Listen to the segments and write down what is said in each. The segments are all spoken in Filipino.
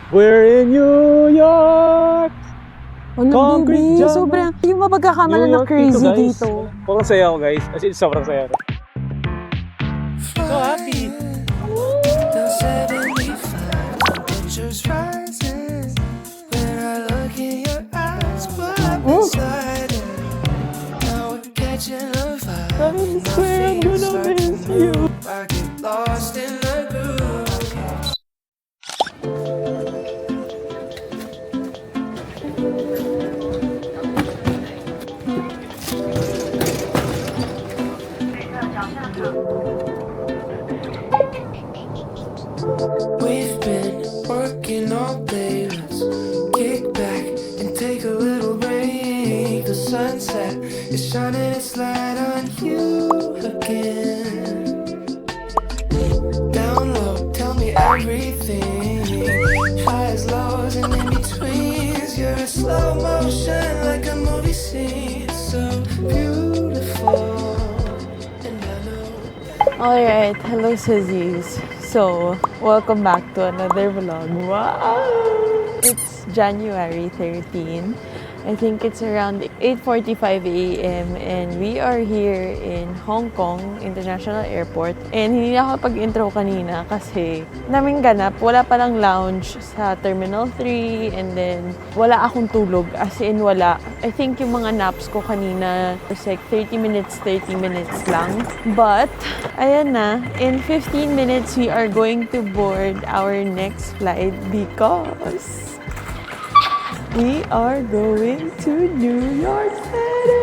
We're in New York! Ano, Concrete baby? jungle. Sobrang, yung mapagkakamala New na York crazy guys. dito. Sobrang saya ko guys. As in, sobrang saya ko. So happy! Times Square, I'm gonna miss you! We've been working all day. Let's kick back and take a little break. The sunset is shining its light on you again. Down low, tell me everything. Highs, lows, and in betweens. You're in slow motion like a movie scene. So beautiful. And I know. Alright, hello Sizzies. So, welcome back to another vlog. Wow! It's January 13. I think it's around 8:45 a.m. and we are here in Hong Kong International Airport. And hindi na ako pag-intro kanina kasi naming ganap. Wala palang lounge sa Terminal 3 and then wala akong tulog. As in wala. I think yung mga naps ko kanina was like 30 minutes lang. But, ayan na. In 15 minutes, we are going to board our next flight because we are going to New York City!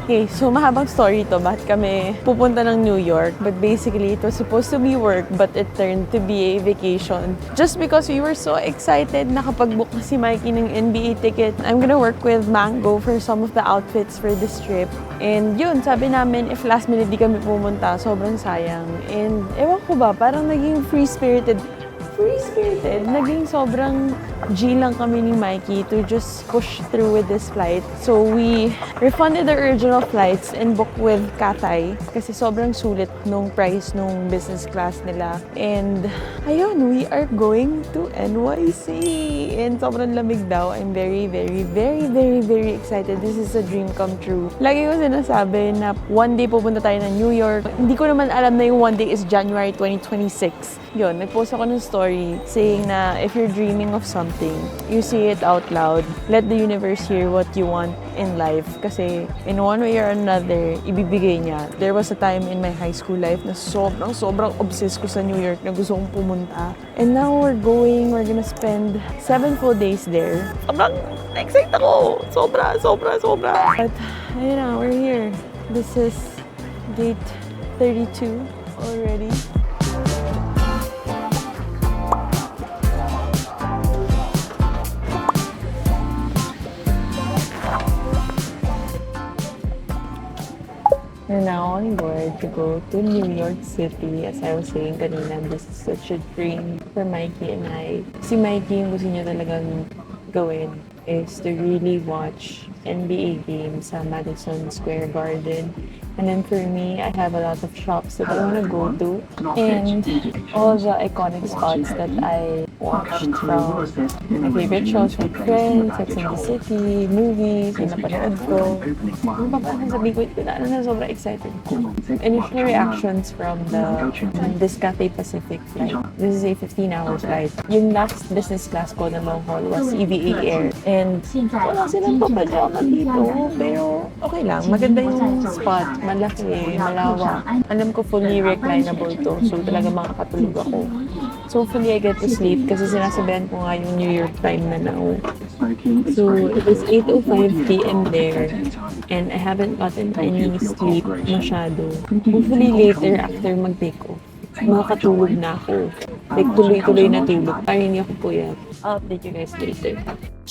Okay, so mahabang story to. Bakit kami pupunta ng New York? But basically, it was supposed to be work, but it turned to be a vacation. Just because we were so excited, nakapag-book na si Mikey ng NBA ticket. I'm gonna work with Mango for some of the outfits for this trip. And yun, sabi namin, if last minute di kami pumunta, sobrang sayang. And ewan ko ba, parang naging free-spirited. Naging sobrang G lang kami ni Mikey to just push through with this flight. So we refunded the original flights and booked with Cathay kasi sobrang sulit nung price nung business class nila. And ayun, we are going to NYC. And sobrang lamig daw. I'm very excited. This is a dream come true. Lagi ko sinasabi na one day pupunta tayo ng New York. Hindi ko naman alam na yung one day is January 2026. Yun, nag-post ako ng story saying na if you're dreaming of something, you say it out loud. Let the universe hear what you want in life. Kasi in one way or another, ibibigay niya. There was a time in my high school life na sobrang obsessed ko sa New York na gusto kong pumunta. And now we're gonna spend 7 full days there. Sobrang excited ako! Sobra! But, ayun na, we're here. This is gate 32 already. We're now on board to go to New York City. As I was saying kanina, this is such a dream for Mikey and I. Si Mikey, yung gusto niya talagang gawin is to really watch NBA games sa Madison Square Garden. And then for me, I have a lot of shops that I want to go to and all the iconic spots that I watched from my favorite shows like Friends, Sex and the City, movies, yung napanood ko. Ano ba parang sabi ko, na sobrang excited ko. Initial reactions from this Cathay Pacific flight. This is a 15-hour flight. Yung last business class ko na long haul was EVA Air. And wala silang papadyakan dito, pero okay lang. Maganda yung spot. Malaki, malawak. Alam ko fully reclinable to, so talaga makakatulog ako. So hopefully I get to sleep kasi sinasabihan ko nga yung New York time na now. So it is 8:05 p.m. there and I haven't gotten any sleep masyado. Hopefully later after mag-take off, makakatulog na ako. Like tuloy-tuloy na tulog. Para hindi ako puyat. I'll update you guys later.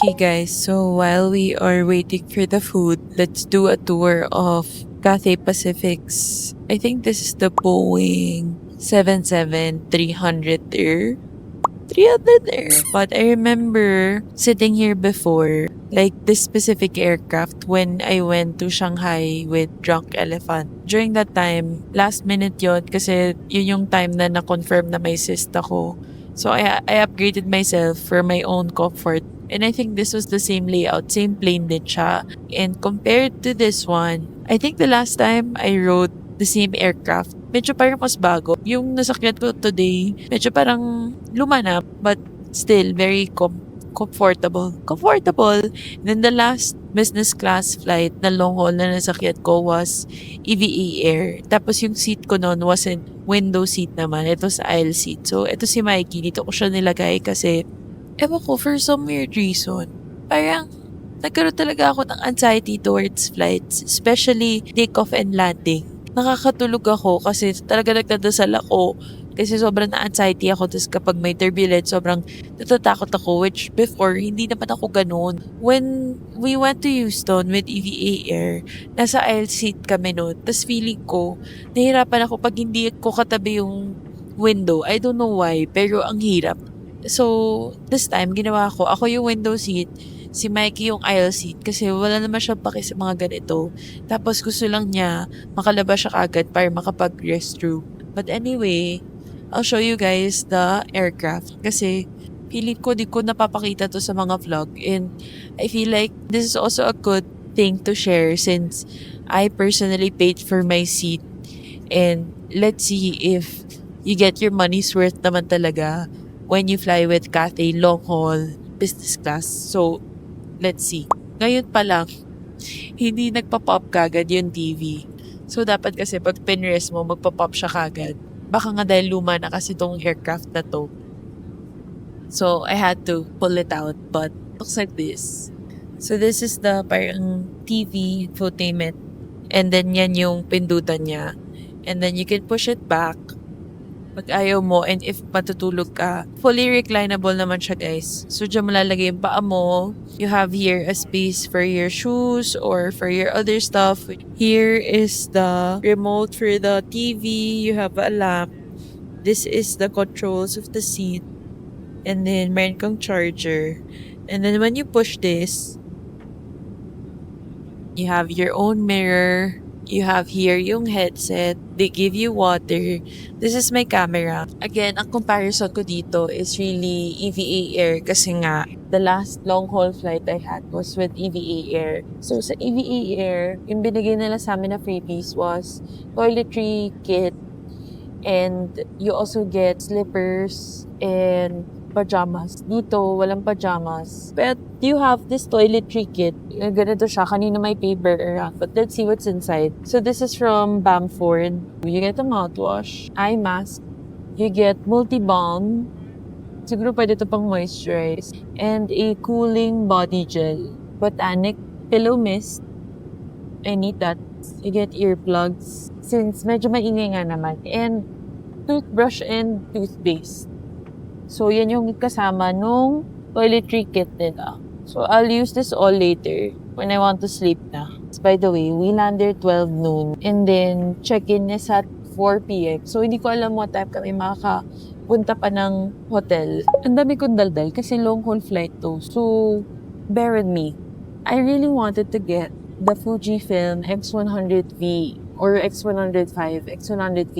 Okay guys, so while we are waiting for the food, let's do a tour of Cathay Pacific's, I think this is the Boeing 777-300 there. 300 there. But I remember sitting here before, like this specific aircraft when I went to Shanghai with Drunk Elephant. During that time, last minute yon kasi yun yung time na na-confirm na may cyst ako. So I upgraded myself for my own comfort. And I think this was the same layout, same plane din siya. And compared to this one, I think the last time I rode the same aircraft, medyo parang mas bago. Yung nasakyan ko today, medyo parang luma na, but still very comfortable. Comfortable. Then the last business class flight na long haul na nasakyan ko was EVA Air. Tapos yung seat ko noon wasn't window seat naman. It was aisle seat. So, ito si Mikey. Dito ko siya nilagay kasi ewan ko, for some weird reason, parang nagkaroon talaga ako ng anxiety towards flights, especially takeoff and landing. Nakakatulog ako kasi talaga nagdadasal ako kasi sobrang na-anxiety ako. Tapos kapag may turbulence, sobrang natatakot ako, which before, hindi naman ako ganun. When we went to Houston with EVA Air, nasa aisle seat kami noon. Tapos feeling ko, nahirapan ako pag hindi ko katabi yung window. I don't know why, pero ang hirap. So, this time, ginawa ko, ako yung window seat, si Mikey yung aisle seat kasi wala naman siya paki sa mga ganito. Tapos gusto lang niya makalabas siya kagad para makapag-restroom. But anyway, I'll show you guys the aircraft kasi feeling ko di ko napapakita to sa mga vlog and I feel like this is also a good thing to share since I personally paid for my seat and let's see if you get your money's worth naman talaga when you fly with Cathay long haul business class. So, let's see. Ngayon pa lang, hindi nagpa-pop kagad yung TV. So, dapat kasi pag pinrest mo, magpa-pop siya kagad. Baka nga dahil luma na kasi tong aircraft na to. So, I had to pull it out. But, looks like this. So, this is the parang TV infotainment. And then, yan yung pindutan niya. And then, you can push it back pag ayaw mo and if matutulog ka. Fully reclinable naman siya, guys. So, dyan malalagay yung paa mo. You have here a space for your shoes or for your other stuff. Here is the remote for the TV. You have a lamp. This is the controls of the seat. And then, meron kang charger. And then, when you push this, you have your own mirror. You have here yung headset. They give you water. This is my camera. Again, ang comparison ko dito is really EVA Air kasi nga, the last long haul flight I had was with EVA Air. So, sa EVA Air, yung binigay nila sa amin na freebies was toiletry kit and you also get slippers and pajamas. Dito, walang pajamas. But you have this toiletry kit. Ganito siya. Kanina may paper around. But let's see what's inside. So this is from Bamford. You get a mouthwash, eye mask, you get multi-balm. Siguro pwede ito pang moisturize. And a cooling body gel. Botanic pillow mist. I need that. You get earplugs. Since medyo maingay nga naman. And toothbrush and toothpaste. So, yan yung kasama nung toiletry kit nila. So, I'll use this all later when I want to sleep na. By the way, we landed 12 noon. And then, check-in is at 4 p.m. So, hindi ko alam what time kami makakapunta pa ng hotel. Ang dami kong daldal kasi long haul flight to. So, bear with me. I really wanted to get the Fujifilm X100V or X105, X100V.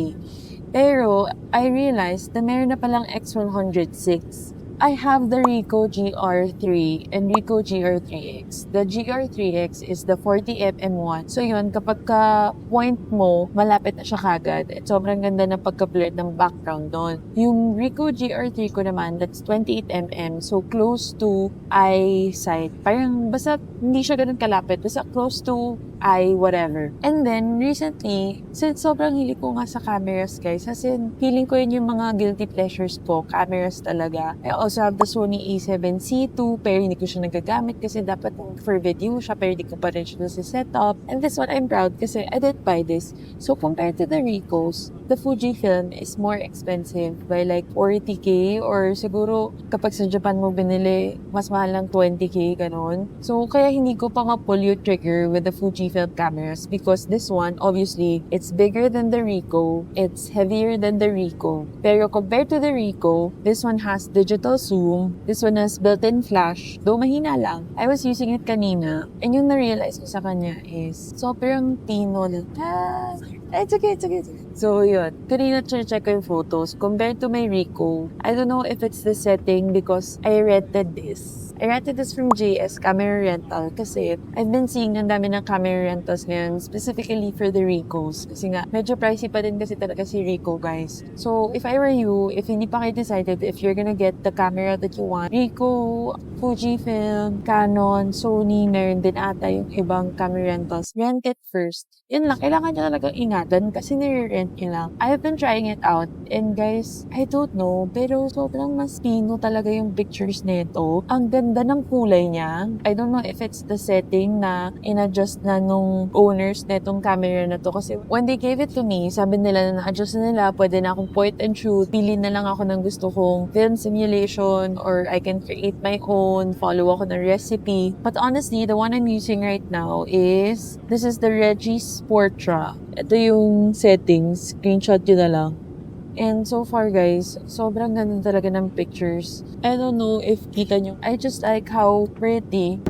Pero, I realized na meron na palang X106. I have the Ricoh GR3 and Ricoh GR3X. The GR3X is the 40mm one. So yun, kapag ka-point mo, malapit na siya kagad. At sobrang ganda ng pagka-blur ng background doon. Yung Ricoh GR3 ko naman, that's 28mm. So close to eyesight. Parang basta hindi siya ganun kalapit. Basta close to eye whatever. And then, recently, since sobrang hilig ko nga sa cameras, guys, as in, feeling ko yun yung mga guilty pleasures ko. Cameras talaga. I also have the Sony a7C II, pero hindi ko siya nagagamit kasi dapat for video siya, pero hindi ko pa rin siya sa setup. And this one, I'm proud kasi I did buy this. So, compared to the Ricohs, the Fujifilm is more expensive by like 40k or siguro kapag sa Japan mo binili, mas mahal lang 20k, ganun. So, kaya hindi ko pa ma-pull yung trigger with the Fujifilm cameras because this one, obviously, it's bigger than the Ricoh. It's heavier than the Ricoh. Pero compared to the Ricoh, this one has digital zoom. This one has built-in flash. Though mahina lang. I was using it kanina. And yung na-realize ko sa kanya is sobrang tino lang. It's okay. So, yun. Kanina check ko yung photos. Compared to my Ricoh, I don't know if it's the setting because I rented this. I rented this from JS Camera Rental kasi I've been seeing ang dami ng camera rentals ngayon, specifically for the Ricohs. Kasi nga, medyo pricey pa din kasi talaga si Ricoh, guys. So, if I were you, if hindi pa kayo decided if you're gonna get the camera that you want, Ricoh, Fujifilm, Canon, Sony, meron din ata yung ibang camera rentals. Rent it first. Yun lang, kailangan nyo talagang ingatan kasi nire-rent nyo lang. I've been trying it out and guys, I don't know, pero sobrang mas pino talaga yung pictures nito. Ang ganda ng kulay niya. I don't know if it's the setting na in-adjust na nung owners netong camera na to kasi when they gave it to me, sabi nila na na-adjust na nila, pwede na akong point and shoot, pili na lang ako ng gusto kong film simulation or I can create my own, follow ako ng recipe. But honestly, the one I'm using right now is, this is the Regis Portra. Ito yung settings, screenshot yun na lang. And so far guys, sobrang ganda talaga ng pictures. I don't know if kita nyo. I just like how pretty.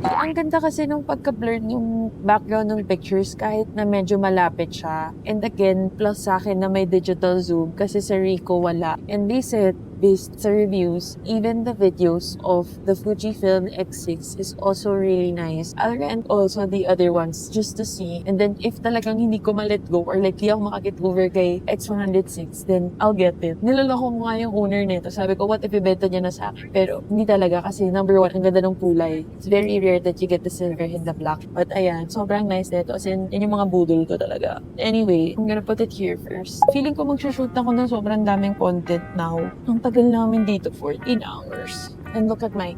Ang ganda kasi nung pagka-blur yung background ng pictures kahit na medyo malapit siya. And again, plus sa akin na may digital zoom kasi sa Ricoh wala. And they said, based sa reviews, even the videos of the Fujifilm X6 is also really nice. I'll rent also the other ones just to see. And then if talagang hindi ko ma-let go or like di ako makakit over kay X106, then I'll get it. Niloloko ko nga yung owner nito. Sabi ko, what if ibenta niya na sa akin? Pero hindi talaga kasi number one, ang ganda ng kulay. It's very rare that you get the silver in the black. But ayan, sobrang nice nito. As in, yun yung mga budol ko talaga. Anyway, I'm gonna put it here first. Feeling ko mag-shoot ako ng sobrang daming content now. Ang tagal namin dito, 14 hours. And look at my...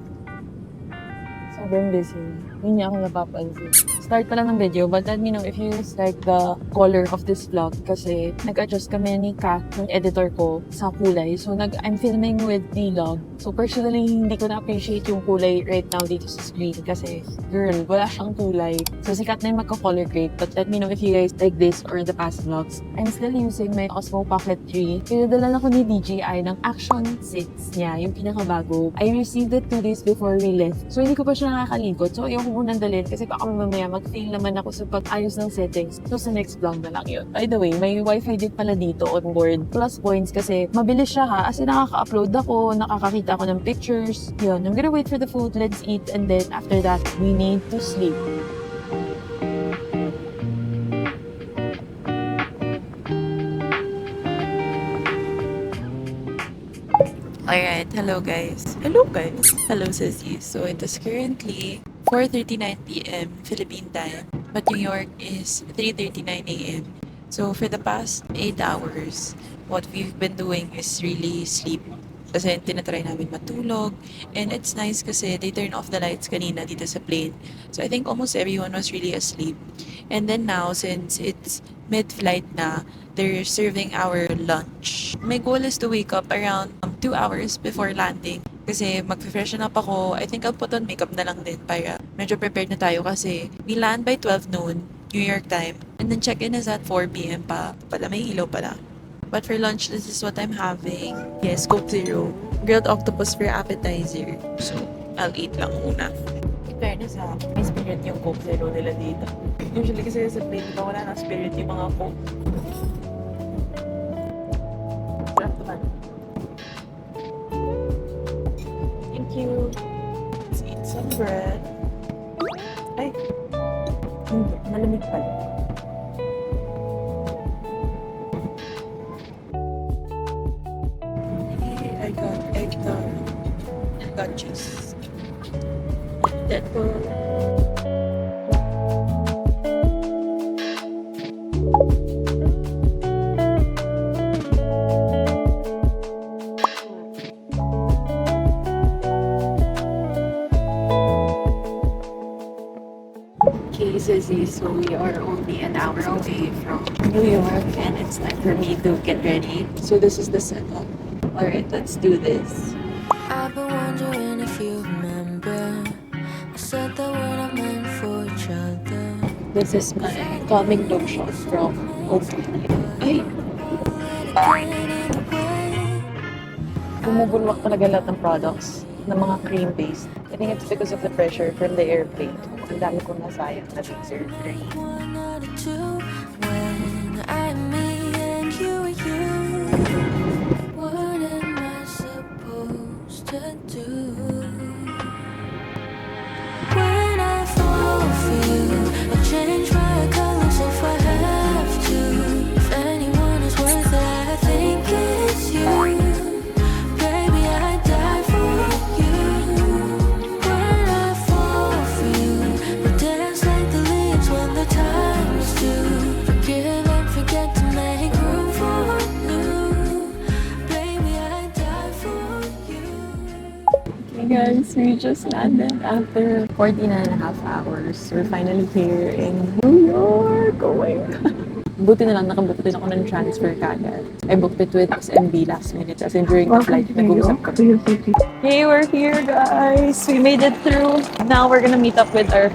Sobrang busy. Hindi niya ako napapansin. Start pa lang ng video, but let me know if you like the color of this vlog kasi nag-adjust kami ni Kat, yung editor ko, sa kulay. So, I'm filming with vlog. So, personally, hindi ko na-appreciate yung kulay right now dito sa screen kasi, girl, wala siyang kulay. So, si Kat na yung magka-color grade. But let me know if you guys like this or the past vlogs. I'm still using my Osmo Pocket 3. Pinadala lang ko ni DJI ng Action 6 niya, yung pinakabago. I received it 2 days before we left. So, hindi ko pa siya nakakalikot. So, ayoko munang dalhin kasi baka mamaya mag-fail naman ako sa pag-ayos ng settings. So, sa next vlog na lang yun. By the way, may wifi din pala dito on board. Plus points kasi mabilis siya ha. As in, nakaka-upload ako, nakakakita ako ng pictures. Yun, I'm gonna wait for the food. Let's eat. And then, after that, we need to sleep. Alright, hello guys. Hello guys. Hello Sissy. So it is currently 4:39 p.m. Philippine time, but New York is 3:39 a.m. So for the past 8 hours, what we've been doing is really sleep. Kasi tinatry namin matulog. And it's nice kasi they turn off the lights kanina dito sa plane. So I think almost everyone was really asleep. And then now, since it's mid-flight na, they're serving our lunch. My goal is to wake up around 2 hours before landing. Kasi mag-freshen up ako. I think I'll put on makeup na lang din para medyo prepared na tayo kasi we land by 12 noon, New York time. And then check-in is at 4 p.m. pa. Pala may ilaw pala. But for lunch, this is what I'm having. Yes, Coke Zero. Grilled octopus for appetizer. So, I'll eat lang muna. In fairness ha, may spirit yung Coke Zero nila dito. Usually kasi sa plane ba wala na spirit yung mga Coke. Sarap naman. Thank you. Let's eat some bread. Ay! Hindi, malamig pala. I got egg tart and got juice. That for Okay, Sissy, so we are only an hour away from New York and it's time for me to get ready. So this is the setup. Alright, let's do this. I've been wondering if you remember. I said that we're not meant for each other. This is my calming lotion from Oakley. Ay! Bumubulwak talaga lahat ng products ng mga cream-based. I think it's because of the pressure from the airplane. Ang dami kong nasayang na dessert. One out of two. When I meet Guys, we just landed after 14 and a half hours. We're finally here in New York. Oh my God. Buti na lang, nakabook din ako ng transfer kagad. I booked it with SMB last minute. As in, during the flight, nag-uusap kami. Hey, we're here, guys. We made it through. Now, we're gonna meet up with our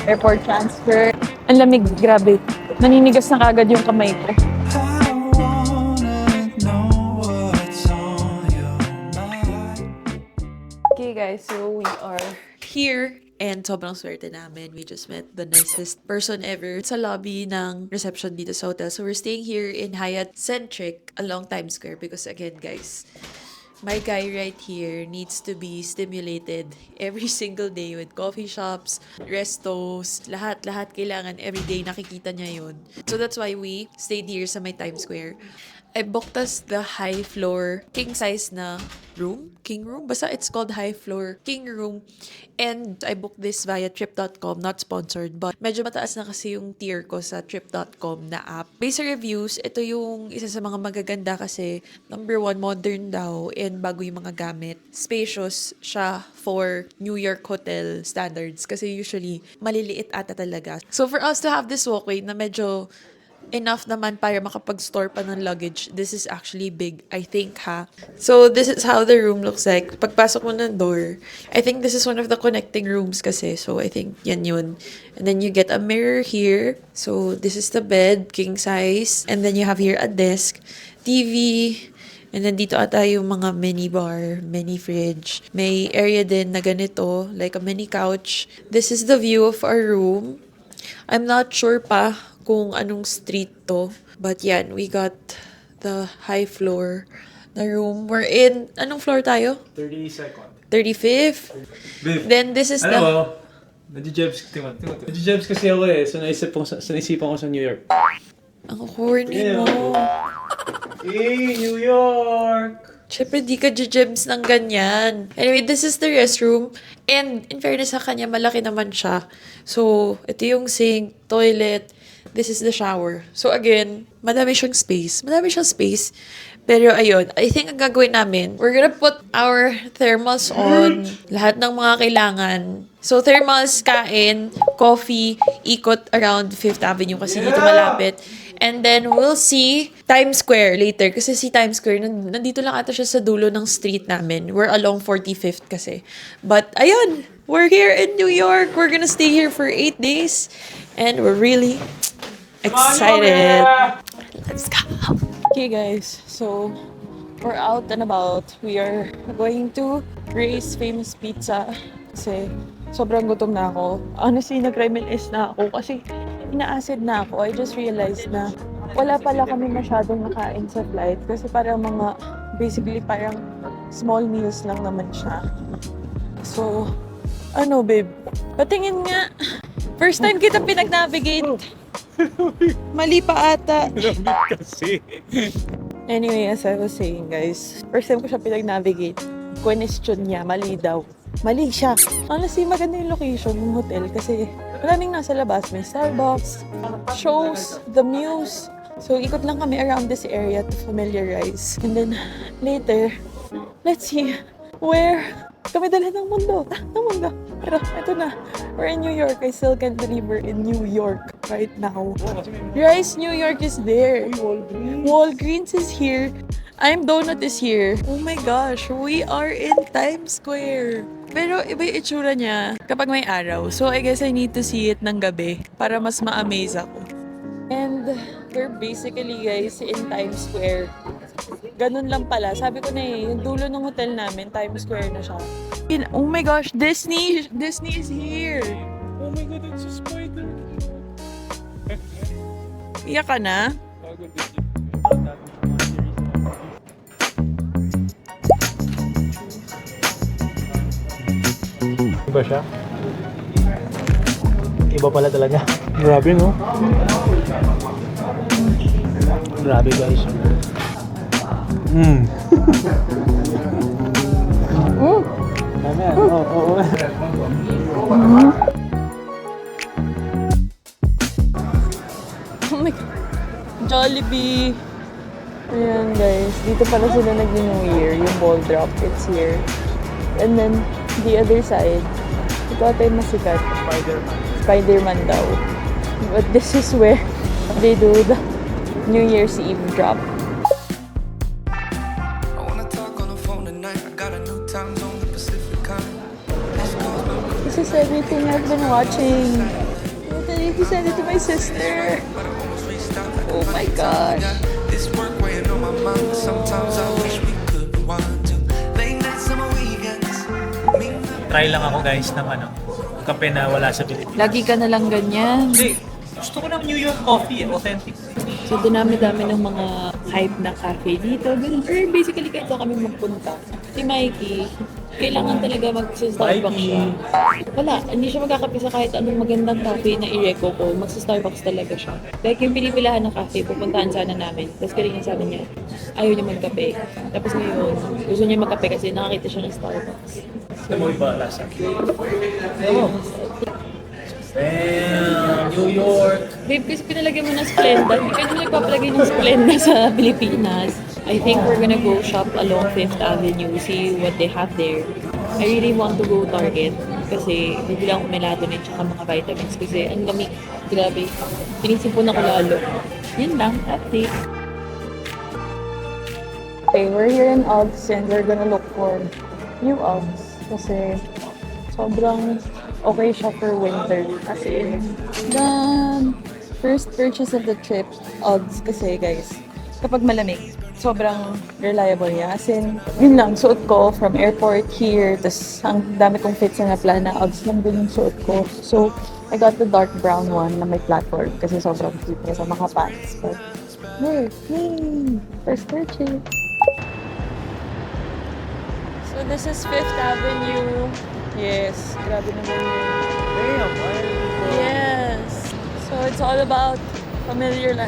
airport transfer. Ang lamig, grabe. Naninigas na kagad yung kamay ko. I wanna know what's on your mind. Okay, guys, so we are Here, and sobrang swerte namin. We just met the nicest person ever sa lobby ng reception dito sa hotel. So we're staying here in Hyatt Centric along Times Square because again, guys, my guy right here needs to be stimulated every single day with coffee shops, restos, lahat kailangan every day nakikita niya yun. So that's why we stayed here sa may Times Square. I booked us the high floor king size na room, king room, basta it's called high floor king room, and I booked this via trip.com, not sponsored, but medyo mataas na kasi yung tier ko sa trip.com na app. Based sa reviews, ito yung isa sa mga magaganda kasi number 1, modern daw and bago yung mga gamit. Spacious siya for New York hotel standards kasi usually maliliit ata talaga. So for us to have this walkway na medyo enough naman para makapag-store pa ng luggage. This is actually big, I think, ha? So, this is how the room looks like. Pagpasok mo ng door, I think this is one of the connecting rooms kasi. So, I think yan yun. And then you get a mirror here. So, this is the bed, king size. And then you have here a desk, TV, and then dito ata yung mga mini bar, mini fridge. May area din na ganito, like a mini couch. This is the view of our room. I'm not sure pa kung anong street to. But yan, we got the high floor na room. We're in, anong floor tayo? 32nd. 35th? Babe, Then this is alam mo, the... Nadijebs kasi ako eh. So naisipan ko sa New York. Ang corny mo. Hey, New York! Siyempre, di ka jems ng ganyan. Anyway, this is the restroom. And in fairness sa kanya, malaki naman siya. So, ito yung sink, toilet. This is the shower. So again, madami siyang space. Pero ayun, I think ang gagawin namin, we're gonna put our thermals on. Lahat ng mga kailangan. So thermals, kain, coffee, ikot around 5th Avenue kasi dito malapit. And then we'll see Times Square later. Kasi si Times Square, nandito lang ata siya sa dulo ng street namin. We're along 45th kasi. But ayun, we're here in New York. We're gonna stay here for 8 days. And we're really excited. Let's go. Okay, guys, so we're out and about. We are going to Gray's Famous Pizza kasi sobrang gutom na ako. Honestly, nag-reminisce na ako kasi ina-acid na ako. I just realized na wala pala kami masyadong nakain sa flight kasi parang basically parang small meals lang naman siya. So, ano babe? Patingin nga. First time kita pinag-navigate. Mali pa ata. kasi. Anyway, as I was saying, guys, first time ko siya pinag-navigate. Question niya, mali daw. Mali siya. Honestly, maganda yung location ng hotel kasi maraming nasa labas. May Starbucks, shows, the Muse. So, ikot lang kami around this area to familiarize. And then, later, let's see where kami dalhin ng mundo. Pero, ito na. We're in New York. I still can't believe we're in New York right now. Rice New York is there. Walgreens is here. I'm Donut is here. Oh my gosh, we are in Times Square. Pero iba yung itsura niya kapag may araw. So I guess I need to see it ng gabi para mas ma-amaze ako. And we're basically, guys, in Times Square. Ganun lang pala. Sabi ko na yung dulo ng hotel namin, Times Square na siya. Oh my gosh, Disney is here. Oh my God, it's a spider. Iyak ka na? Iba siya? Iba pala talaga. Grabe, no? Grabe, guys. Dami yan. Oo. Oh my God. Jollibee. Ayan guys, dito pala sila nag-New Year, yung ball drop, it's here. And then, the other side, ito ata yung masikat. Spider-Man. Spider-Man daw. But this is where they do the New Year's Eve drop. I wanna talk on the phone tonight. I got a new time zone, the Pacific time. This is everything I've been watching. I need to send it to my sister. But I almost reached out. Oh my gosh. This work weighing on my mind. Sometimes I wish we could rewind to late nights, summer weekends. Me and my Try lang ako guys ng kape na wala sa Pilipinas. Lagi ka na lang ganyan. Hindi, gusto ko ng New York coffee, authentic. So, dinami-dami ng mga hype na cafe dito. Ganun. Or basically, kahit saan kami magpunta. Si Mikey, kailangan talaga mag-Starbucks siya. Wala, hindi siya magkakape sa kahit anong magandang cafe na i-reco ko. Mag-Starbucks talaga siya. Like yung pinipilahan ng cafe, pupuntahan sana namin. Tapos kalingan sabi niya, ayaw niya magkape. Tapos ngayon, gusto niya magkape kasi nakakita siya ng Starbucks. Ano ba lasa? Oh. Damn, New York. Babe, kasi pinalagay mo ng Splenda. Hindi ka naman nagpapalagay ng Splenda sa Pilipinas. I think we're gonna go shop along 5th Avenue, see what they have there. I really want to go Target kasi bibilang ko melatonin tsaka mga vitamins kasi ang lamig. Grabe. Pinisimpon ako lalo. Yun lang. Update. Okay, we're here in Uggs and we're gonna look for new Uggs kasi sobrang okay siya for winter. As in, the first purchase of the trip, Uggs kasi guys, kapag malamig, sobrang reliable niya. As in, yun lang, suot ko from airport here, tas ang dami kong fits na na Uggs lang din yung suot ko. So, I got the dark brown one na may platform kasi sobrang cute niya sa mga pants. But, there, yay! First purchase. So, this is 5th Avenue. Yes, grabe naman yun. Damn, Yes. So it's all about familiarizing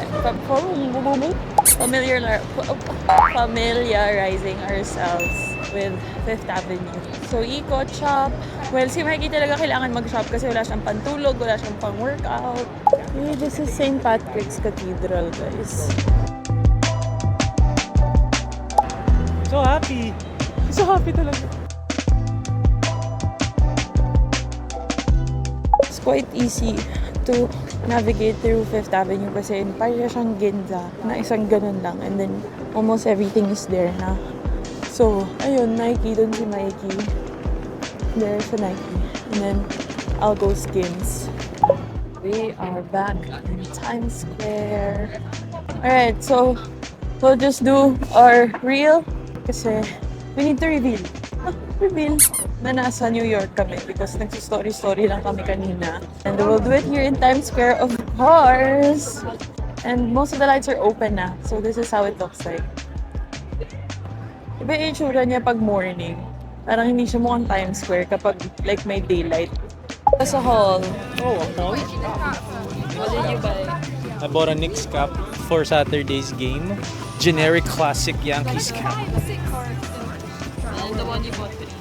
ourselves with 5th Avenue. So ikot, shop. Well, si Mikey talaga kailangan mag-shop kasi wala siyang pantulog, wala siyang pang-workout. Hey, this is St. Patrick's Cathedral, guys. So happy. So happy talaga. It's quite easy to navigate through 5th Avenue kasi parang siyang Ginza na isang ganun lang and then almost everything is there na. So, ayun, Nike, dun si Mikey. There's a Nike. And then, I'll go Skims. We are back in Times Square. Alright, so we'll just do our reel kasi we need to reveal. Reveal na nasa New York kami because nagsistory-story lang kami kanina. And we'll do it here in Times Square, of course! And most of the lights are open na. So this is how it looks like. Iba yung itsura niya pag morning. Parang hindi siya mukhang Times Square kapag like may daylight. Sa hall, Oh, a mall? what did you buy? I bought a Knicks cap for Saturday's game. Generic classic Yankees cap. And the one you bought today.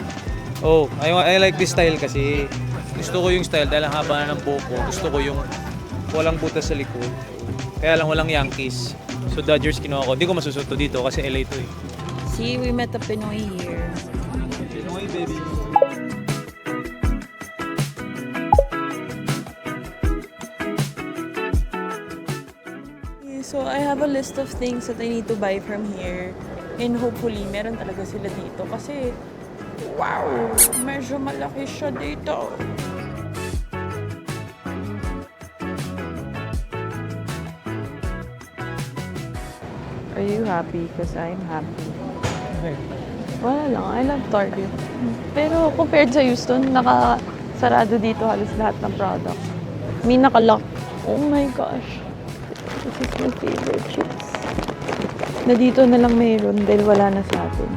Oh, I like this style kasi. Gusto ko yung style dahil ang haba na ng buhok ko. Gusto ko yung walang butas sa likod. Kaya lang walang Yankees. So Dodgers kinuha ko. Hindi ko masusuot to dito kasi LA to eh. See, we met a Pinoy here. Pinoy baby. So I have a list of things that I need to buy from here. And hopefully, meron talaga sila dito. Kasi, wow! Medyo malaki siya dito. Are you happy? Because I'm happy. Wala lang. I love Target. Pero compared sa Houston, nakasarado dito halos lahat ng product. May nakalock. Oh my gosh. This is my favorite chips. Na dito na lang mayroon dahil wala na sa atin.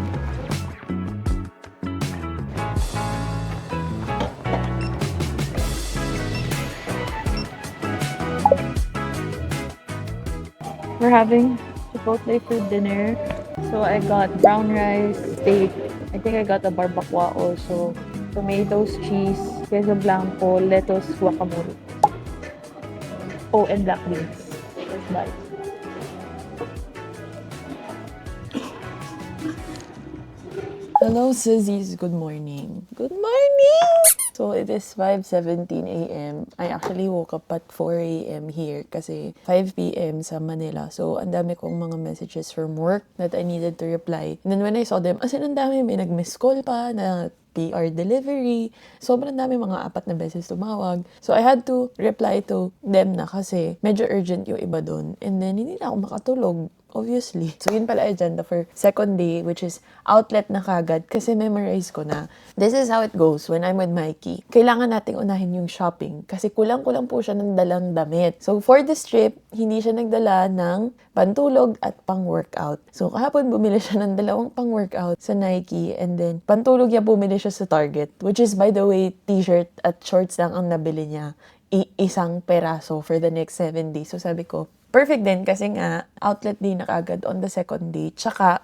We're having Chipotle for dinner. So I got brown rice, steak. I think I got a barbacoa also. Tomatoes, cheese, queso blanco, lettuce, guacamole. Oh, and black beans. Let's buy. Hello, Sizzies. Good morning. Good morning! So, it is 5:17 a.m. I actually woke up at 4 a.m. here kasi 5 p.m. sa Manila. So, ang dami kong mga messages from work that I needed to reply. And then when I saw them, as in, ang dami, may nag-miss call pa na PR delivery. Sobrang dami, mga 4 na beses tumawag. So, I had to reply to them na kasi medyo urgent yung iba dun. And then, hindi na ako makatulog. Obviously. So, yun pala agenda for second day, which is outlet na kagad kasi memorize ko na. This is how it goes when I'm with Mikey. Kailangan nating unahin yung shopping kasi kulang-kulang po siya ng dalang damit. So, for this trip, hindi siya nagdala ng pantulog at pang-workout. So, kahapon bumili siya ng 2 pang-workout sa Nike and then pantulog niya bumili siya sa Target, which is, by the way, t-shirt at shorts lang ang nabili niya. Isang peraso for the next 7 days. So, sabi ko, perfect din kasi nga outlet din na kagad on the second day. Tsaka,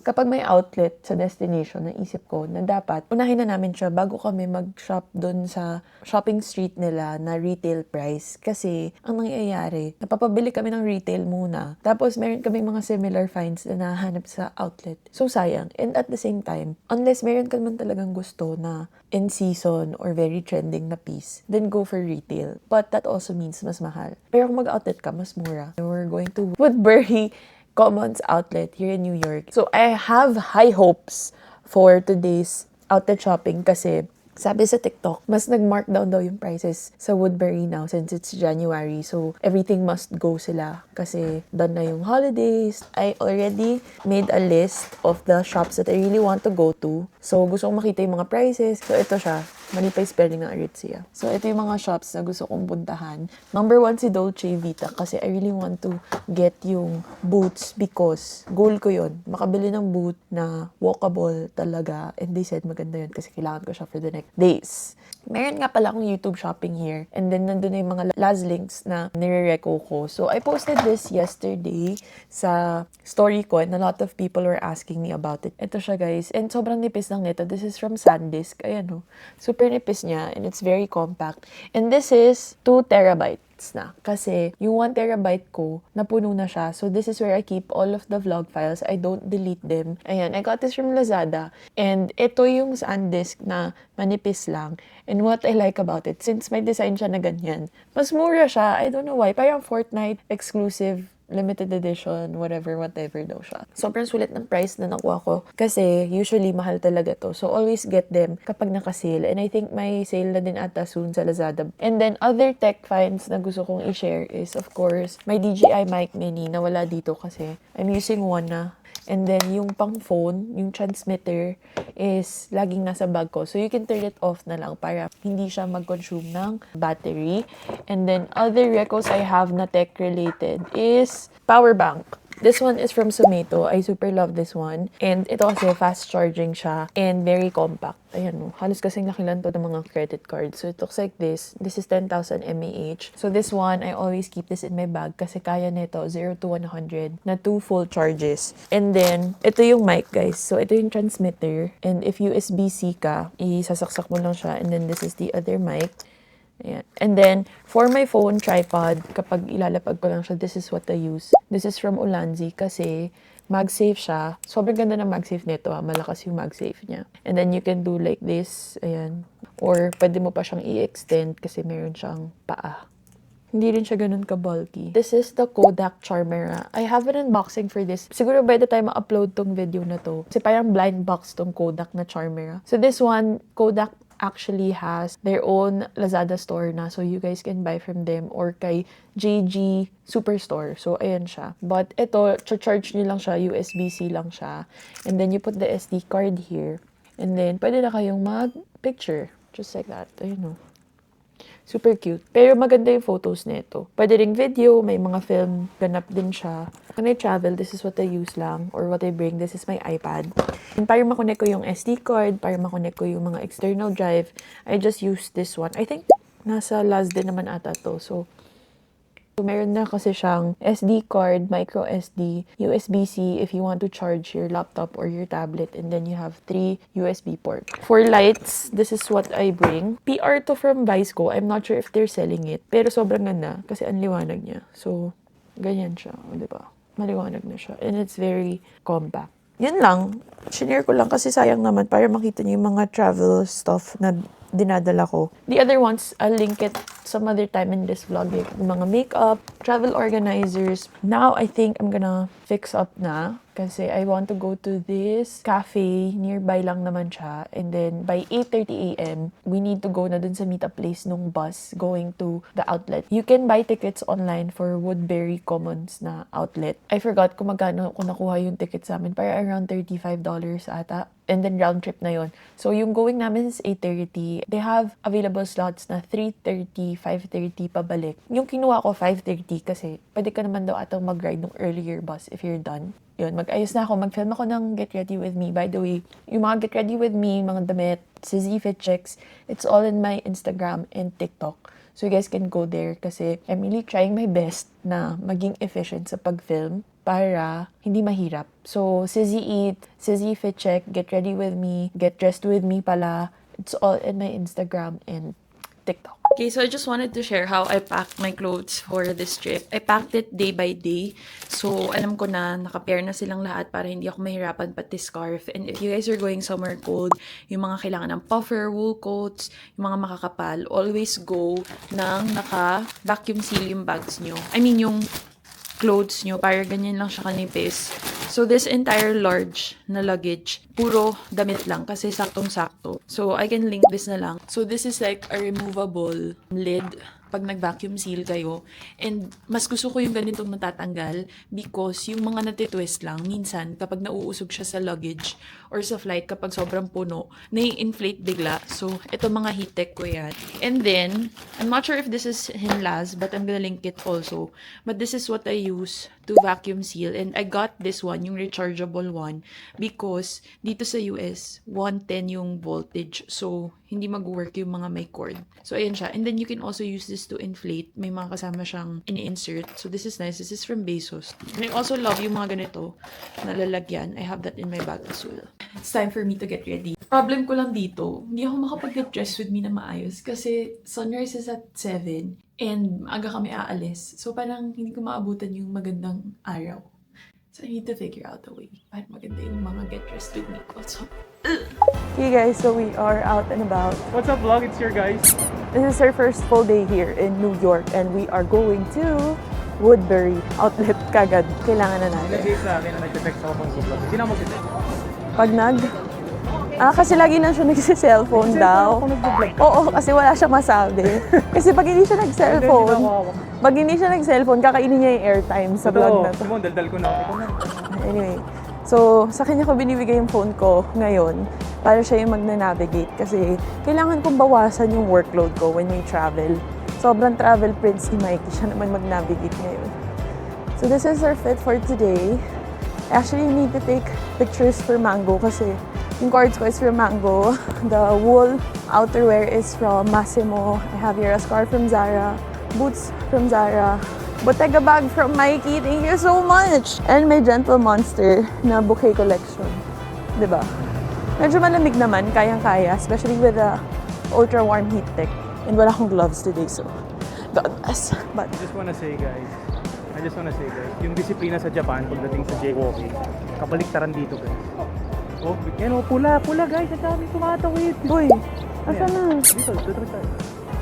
kapag may outlet sa destination, naisip ko na dapat unahin na namin siya bago kami mag-shop doon sa shopping street nila na retail price. Kasi, ang nangyayari, napapabili kami ng retail muna. Tapos, meron kami mga similar finds na nahanap sa outlet. So, sayang. And at the same time, unless meron ka naman talagang gusto na in season or very trending na piece, then go for retail. But that also means mas mahal. Pero kung mag-outlet ka, mas mura. We're going to Woodbury Commons outlet here in New York. So, I have high hopes for today's outlet shopping kasi sabi sa TikTok, mas nag-markdown daw yung prices sa Woodbury now since it's January. So, everything must go sila kasi done na yung holidays. I already made a list of the shops that I really want to go to. So, gusto kong makita yung mga prices. So, ito siya. Mali pa yung spelling ng Aritzia. So, ito yung mga shops na gusto kong puntahan. Number 1 si Dolce Vita kasi I really want to get yung boots because goal ko yun. Makabili ng boot na walkable talaga. And they said maganda yun kasi kailangan ko siya for the next days. Meron nga pala akong YouTube shopping here. And then, nandun na yung mga last links na nire-reco ko. So, I posted this yesterday sa story ko and a lot of people were asking me about it. Ito siya, guys. And sobrang nipis lang nito. This is from SanDisk. Ayan, oh. Super nipis niya and it's very compact. And this is 2 terabytes na. Kasi yung 1 terabyte ko, napuno na siya. So this is where I keep all of the vlog files. I don't delete them. Ayan, I got this from Lazada. And ito yung SanDisk na manipis lang. And what I like about it, since may design siya na ganyan, mas mura siya. I don't know why. Parang Fortnite exclusive limited edition, whatever daw siya. Sobrang sulit ng price na nakuha ko kasi usually mahal talaga to. So always get them kapag naka-sale. And I think may sale na din ata soon sa Lazada. And then other tech finds na gusto kong i-share is of course my DJI Mic Mini na wala dito kasi I'm using one na. And then, yung pang phone, yung transmitter, is laging nasa bag ko. So, you can turn it off na lang para hindi siya mag-consume ng battery. And then, other recos I have na tech-related is power bank. This one is from Sumeto. I super love this one. And ito kasi fast charging siya and very compact. Ayan, halos kasing laki lang to ng mga credit cards. So it looks like this. This is 10,000 mAh. So this one, I always keep this in my bag kasi kaya nito 0 to 100 na 2 full charges. And then, ito yung mic, guys. So ito yung transmitter. And if USB-C ka, isasaksak mo lang siya. And then this is the other mic. Ayan. And then, for my phone tripod, kapag ilalapag ko lang siya, this is what I use. This is from Ulanzi kasi MagSafe siya. Sobrang ganda ng MagSafe nito ha. Malakas yung MagSafe niya. And then you can do like this. Ayan. Or pwede mo pa siyang i-extend kasi meron siyang paa. Hindi rin siya ganun ka-bulky. This is the Kodak Charmera. I have an unboxing for this. Siguro by the time ma-upload tong video na to. Kasi parang blind box tong Kodak na Charmera. So this one, Kodak actually has their own Lazada store na. So, you guys can buy from them or kay JG Superstore. So, ayan siya. But, ito, charge nyo lang siya. USB-C lang siya. And then, you put the SD card here. And then, pwede na kayong mag-picture. Just like that. Ayun o. Super cute. Pero maganda yung photos nito. Pwede ring video, may mga film, ganap din siya. When I travel, this is what I use lang. Or what I bring, this is my iPad. And para makonect ko yung SD card, para makonect ko yung mga external drive, I just use this one. I think nasa last din naman ata to. So meron na kasi siyang SD card, micro SD, USB-C if you want to charge your laptop or your tablet, and then you have 3 USB ports. For lights, this is what I bring. PR to from Viceco. I'm not sure if they're selling it. Pero sobrang ganda kasi ang liwanag niya. So, ganyan siya. O, diba? Maliwanag na siya. And it's very compact. Yun lang. Shinare ko lang kasi sayang naman para makita niyo yung mga travel stuff na dinadala ko. The other ones, I'll link it some other time in this vlog. Yung mga makeup, travel organizers. Now, I think I'm gonna fix up na. Kasi I want to go to this cafe. Nearby lang naman siya. And then, by 8:30 a.m., we need to go na dun sa meetup place nung bus going to the outlet. You can buy tickets online for Woodbury Commons na outlet. I forgot kung magkano ko nakuha yung ticket sa amin. Para around $35 ata. And then round trip na yon. So yung going namin is 8:30. They have available slots na 3:30, 5:30 pabalik. Yung kinuha ko 5:30 kasi pwede ka naman daw atang mag-ride ng earlier bus if you're done. Yun, mag-ayos na ako. Mag-film ako ng Get Ready With Me. By the way, yung mga Get Ready With Me, mga damit, si Fit Checks, it's all in my Instagram and TikTok. So you guys can go there kasi I'm really trying my best na maging efficient sa pag-film para hindi mahirap. So, Sizzy Eat, Sizzy Fit Check, Get Ready With Me, Get Dressed With Me pala. It's all in my Instagram and TikTok. Okay, so I just wanted to share how I packed my clothes for this trip. I packed it day by day. So, alam ko na, naka-pair na silang lahat para hindi ako mahirapan pati scarf. And if you guys are going somewhere cold, yung mga kailangan ng puffer, wool coats, yung mga makakapal, always go ng naka-vacuum seal yung bags nyo. I mean, yung clothes nyo, para ganyan lang siya kanipis. So, this entire large na luggage, puro damit lang kasi saktong-sakto. So, I can link this na lang. So, this is like a removable lid pag nag-vacuum seal kayo. And mas gusto ko yung ganitong natatanggal because yung mga natitwist lang, minsan kapag nauusog siya sa luggage or sa flight kapag sobrang puno, nai-inflate bigla. So, ito mga heat tech ko yan. And then, I'm not sure if this is Hinlas, but I'm gonna link it also. But this is what I use to vacuum seal. And I got this one, yung rechargeable one, because dito sa US, 110 yung voltage. So, hindi mag-work yung mga may cord. So, ayan siya. And then, you can also use this to inflate. May mga kasama siyang ini-insert. So, this is nice. This is from Bezos. And I also love yung mga ganito na lalagyan. I have that in my bag as well. It's time for me to get ready. Problem ko lang dito, hindi ako makapag-get dressed with me na maayos kasi sunrise is at 7 and aga kami aalis. So, parang hindi ko maabutan yung magandang araw. So, I need to figure out a way para maganda yung mga get dressed with me ko. So, Hey guys, so we are out and about. What's up vlog? It's your guys. This is our first full day here in New York and we are going to Woodbury Outlet kagad. Kailangan na natin. Lagay sa akin na nag-text ako pang vlog. Sino mo mag-text? Pag kasi lagi na siya nagsi-cellphone daw. Oo, kasi wala siya masabi. Kasi pag hindi siya nag-cellphone, kakainin niya yung airtime sa vlog na to. Ito, daldal ko na. Anyway, so sa kanya ko binibigay yung phone ko ngayon para siya yung magna-navigate kasi kailangan kong bawasan yung workload ko when we travel. Sobrang travel prince ni Mikey, siya naman mag-navigate ngayon. So this is our fit for today. I actually need to take pictures for Mango kasi yung cords ko is from Mango. The wool outerwear is from Massimo. I have here a scarf from Zara, boots from Zara, Bottega bag from Mikey. Thank you so much! And my Gentle Monster na bouquet collection. Diba? Medyo malamig naman, kayang-kaya, especially with the ultra warm heat tech. And wala akong gloves today, so God bless. But I just wanna say guys, yung disiplina sa Japan pagdating sa jaywalking, kabaliktaran dito guys. Oh, yan o, pula guys, ang daming tumatawid. boy, asan na? Dito tayo.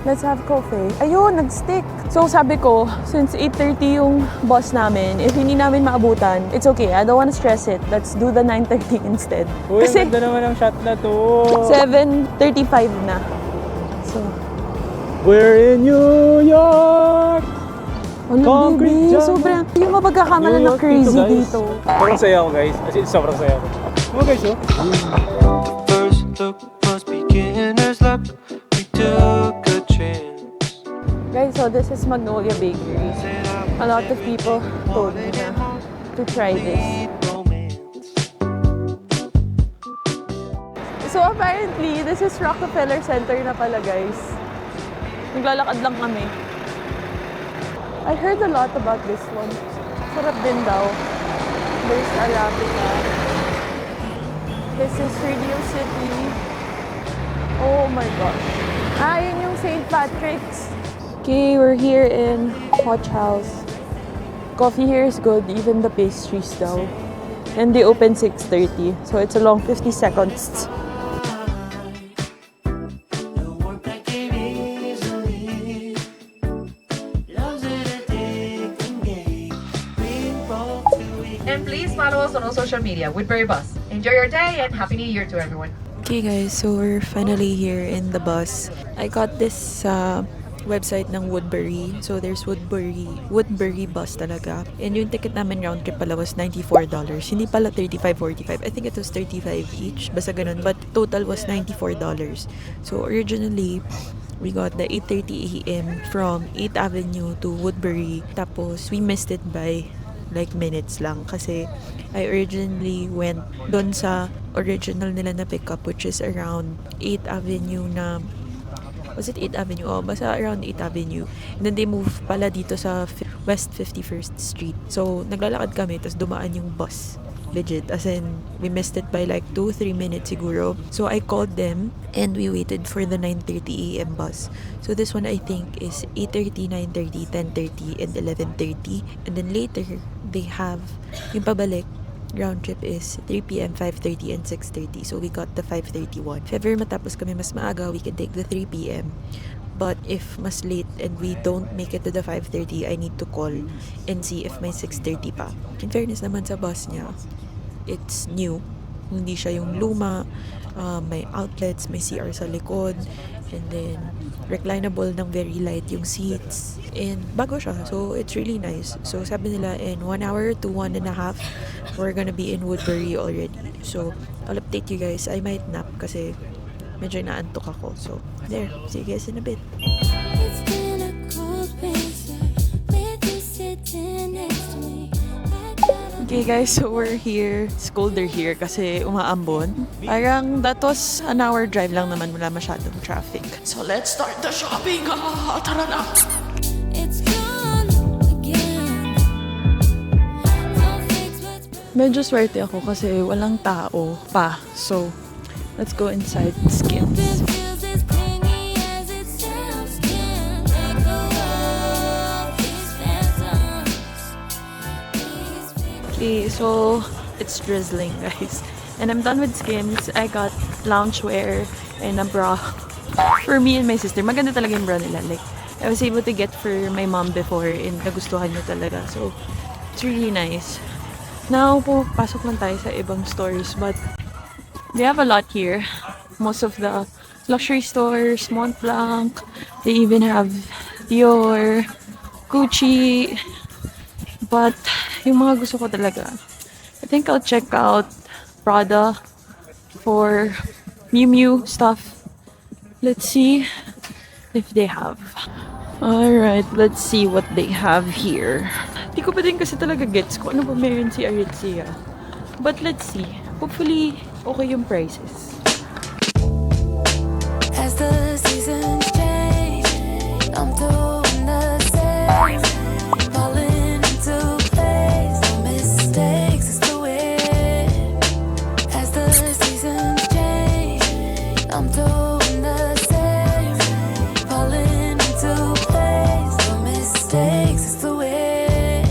Let's have coffee. Ayun, nag-stick. So sabi ko, since 8:30 yung bus namin, if hindi namin maabutan, it's okay. I don't wanna stress it. Let's do the 9:30 instead. Uy, Kasi ang ganda naman ang shot na to. 7:35 na. So, We're in New York! wala Concrete baby, jungle. sobrang, yung mapagkakamala na crazy dito. Sobrang saya ako guys. As in, sobrang saya ako. Ano guys oh? First look must be beginner's luck. We took a chance. Guys, so this is Magnolia Bakery. A lot of people told me na to try this. So apparently, this is Rockefeller Center na pala guys. Naglalakad lang kami. I heard a lot about this one. Sarap din daw. There's Arabica. This is Radio City. Oh my gosh. Yun yung St. Patrick's. Okay, we're here in Hotch House. Coffee here is good, even the pastries daw. And they open 6:30. So it's a long 50 seconds. And please follow us on all social media, Woodbury Bus. Enjoy your day and Happy New Year to everyone. Okay guys, so we're finally here in the bus. I got this website ng Woodbury. So there's Woodbury bus talaga. And yung ticket namin round trip pala was $94. Hindi pala $35.45. I think it was $35 each. Basta ganun. But total was $94. So originally, we got the 8:30 a.m. from 8th Avenue to Woodbury. Tapos we missed it by like minutes lang kasi I originally went doon sa original nila na pickup, which is around 8th Avenue na was it 8th Avenue? Oh, basta around 8th Avenue. And then they moved pala dito sa West 51st Street. So, naglalakad kami, tapos dumaan yung bus. Legit. As in, we missed it by like 2-3 minutes siguro. So, I called them and we waited for the 9:30 a.m. bus. So, this one I think is 8:30, 9:30, 10:30, and 11:30. And then later, they have yung pabalik round trip is 3 p.m., 5:30, and 6:30. So, we got the 5:31. If ever matapos kami mas maaga, we can take the 3 p.m. But if mas late and we don't make it to the 5:30, I need to call and see if may 6:30 pa. In fairness naman sa bus niya, it's new. Hindi siya yung luma. May outlets, may CR sa likod. And then, reclinable ng very light yung seats. And bago siya. So, it's really nice. So, sabi nila in 1 hour to 1.5, we're gonna be in Woodbury already. So, I'll update you guys. I might nap kasi medyo naantok ako. So, there. See you guys in a bit. It's been a cold winter with you sitting next to me. Okay guys, so we're here. It's colder here kasi umaambon. Parang that was an hour drive lang naman, wala masyadong traffic. So let's start the shopping! Tara na! It's gone again. Don't fix what's Medyo swerte ako kasi walang tao pa. So, let's go inside Skims. This feels as clingy as it sounds. Can't let go of these phantoms. These Okay, so it's drizzling guys. And I'm done with Skims. I got loungewear and a bra for me and my sister. Maganda talaga yung bra nila. Like, I was able to get for my mom before and nagustuhan niya talaga. So, it's really nice. Now, pasok lang tayo sa ibang stores. But, they have a lot here. Most of the luxury stores, Montblanc. They even have Dior, Gucci. But, yung mga gusto ko talaga, I think I'll check out Prada for Miu Miu stuff. Let's see if they have. Alright, let's see what they have here. Di ko pa din kasi talaga gets ko ano ba meron si Aritzia. But let's see. Hopefully, okay yung prices. As the seasons change, I'm doing the same. Falling into place, no mistakes, it's the way. As the seasons change, I'm doing the same. Falling into place, no mistakes, it's the way.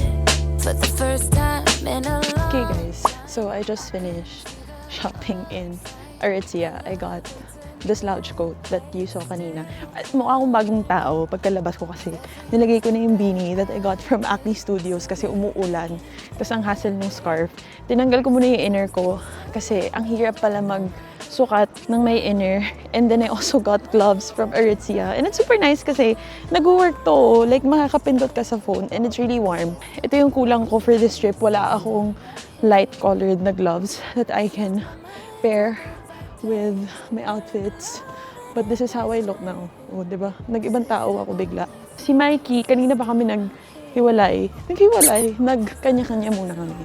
For the first time in a long Okay guys, so I just finished shopping in Aritzia. I got the slouch coat that you saw kanina. At mukha akong bagong tao pagkalabas ko kasi nilagay ko na yung beanie that I got from Acne Studios kasi umuulan. Tapos ang hassle ng scarf. Tinanggal ko muna yung inner ko kasi ang hirap pala magsukat ng may inner. And then I also got gloves from Aritzia. And it's super nice kasi nag-work to. Like makakapindot ka sa phone and it's really warm. Ito yung kulang ko for this trip. Wala akong light-colored na gloves that I can pair with my outfits. But this is how I look now. O, di ba? Nag-ibang tao ako bigla. Si Mikey, kanina pa kami naghiwalay. Nagkanya-kanya muna kami.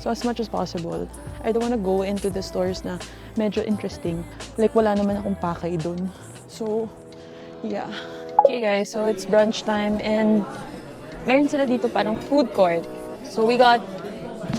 So as much as possible, I don't wanna go into the stores na medyo interesting. Like wala naman akong pakay dun. So, yeah. Okay guys, so it's brunch time and meron sila dito parang food court. So we got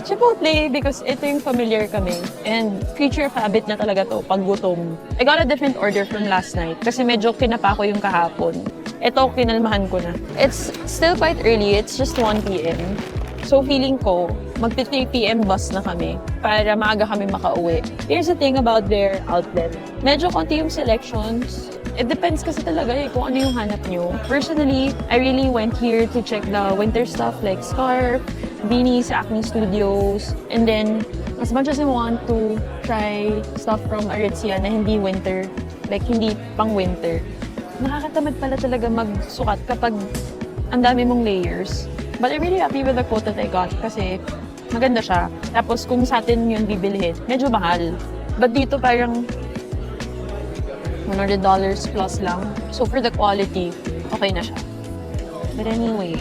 Chipotle because ito yung familiar kami. And creature of habit na talaga to pag gutom. I got a different order from last night kasi medyo kinapa ko yung kahapon. Ito, kinalmahan ko na. It's still quite early. It's just 1 p.m. So feeling ko, mag-3 p.m. bus na kami para maaga kami makauwi. Here's the thing about their outlet. Medyo konti yung selections. It depends kasi talaga kung ano yung hanap nyo. Personally, I really went here to check the winter stuff like scarf, beanies, Acne Studios, and then as much as I want to try stuff from Aritzia na hindi winter, like hindi pang winter, nakakatamad pala talaga magsukat kapag ang dami mong layers. But I'm really happy with the coat that I got kasi maganda siya. Tapos kung sa atin yun bibilihin, medyo mahal. But dito parang $100 plus lang. So for the quality, okay na siya. But anyway,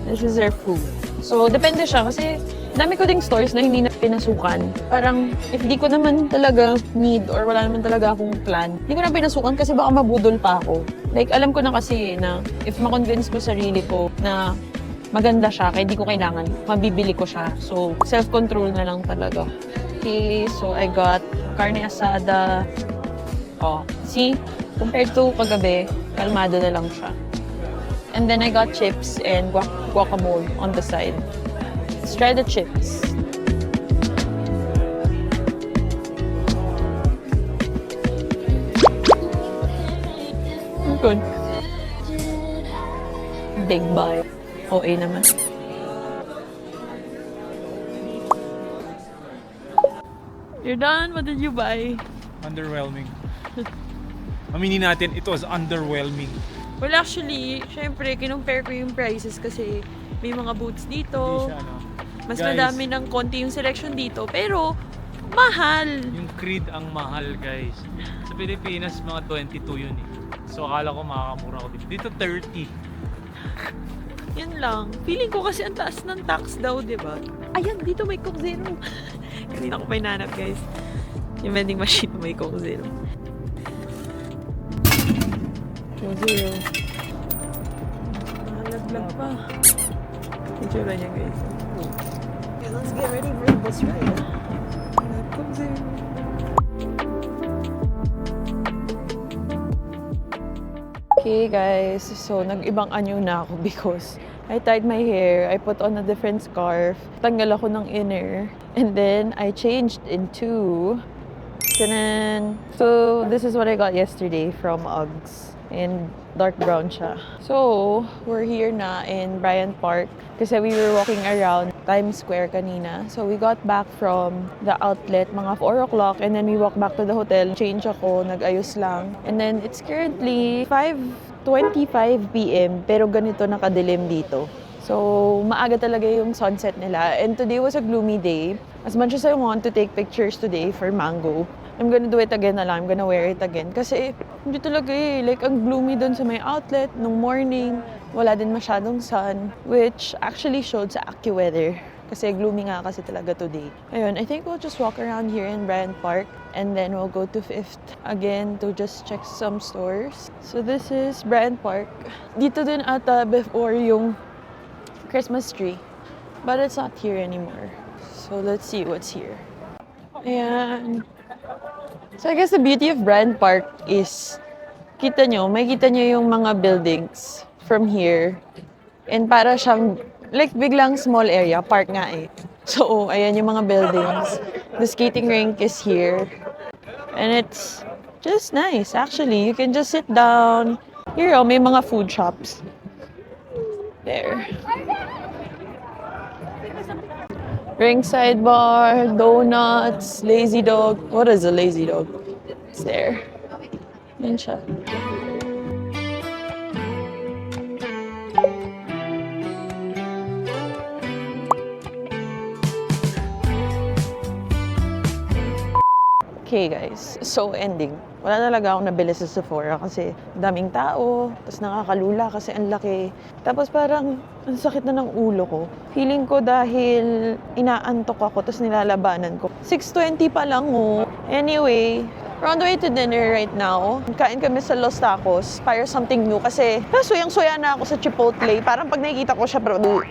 this is their food. So depende siya kasi dami ko ding stores na hindi na pinasukan. Parang if di ko naman talaga need or wala naman talaga akong plan, hindi ko na pinasukan kasi baka mabudol pa ako. Like alam ko na kasi na if ma-convince ko sarili ko na maganda siya, kaya di ko kailangan, mabibili ko siya. So self-control na lang talaga. Okay, so I got carne asada. Oh, see? Compared to kagabi, kalmado na lang siya. And then I got chips and guacamole on the side. Let's try the chips. Good. Big bite. OA naman. You're done? What did you buy? Underwhelming. Aminin natin, it was underwhelming. Well, actually, syempre, kinumpare ko yung prices kasi may mga boots dito. Hindi siya, ano. Mas Guys, madami ng konti yung selection dito. Pero, mahal. Yung Creed ang mahal, guys. Sa Pilipinas, mga 22 yun eh. So, akala ko makakamura ko dito. Dito, 30. Yun lang. Feeling ko kasi ang taas ng tax daw, di ba? Ayan, dito may Coke Zero. Kanina ko pa hinanap, guys. Yung vending machine may Coke Zero. Coke Zero. Nakalaglag pa. Yung tsura niya, guys. Okay, let's get ready for the bus ride. Coke Zero. Okay guys, so nag-ibang anyo na ako because I tied my hair, I put on a different scarf, tanggal ako ng inner, and then I changed into... Tanan! So this is what I got yesterday from Uggs. And dark brown siya. So, we're here na in Bryant Park kasi we were walking around Times Square kanina. So, we got back from the outlet mga 4 o'clock and then we walked back to the hotel. Change ako, nag-ayos lang. And then, it's currently 5:25 p.m. pero ganito nakadilim dito. So, maaga talaga yung sunset nila. And today was a gloomy day. As much as I want to take pictures today for Mango, I'm gonna do it again na lang. I'm gonna wear it again. Kasi hindi talaga eh. Like, ang gloomy dun sa may outlet nung morning. Wala din masyadong sun. Which actually showed sa AccuWeather. Kasi gloomy nga kasi talaga today. Ayun, I think we'll just walk around here in Bryant Park. And then we'll go to Fifth again to just check some stores. So this is Bryant Park. Dito din ata before yung Christmas tree. But it's not here anymore. So let's see what's here. Ayan. So I guess the beauty of Bryant Park is may kita nyo yung mga buildings from here. And para siyang, like biglang small area, park nga eh. So ayan yung mga buildings. The skating rink is here. And it's just nice actually. You can just sit down. Here may mga food shops. There. Ringside bar, donuts, lazy dog. What is a lazy dog? It's there. Yan siya. Okay guys, so ending. Wala talaga akong nabili sa Sephora kasi daming tao, tapos nakakalula kasi ang laki. Tapos parang ang sakit na ng ulo ko. Feeling ko dahil inaantok ako tapos nilalabanan ko. 6:20 pa lang oh. Anyway, we're on the way to dinner right now. Kain kami sa Los Tacos para something new kasi suyang-suya na ako sa Chipotle. Parang pag nakikita ko siya,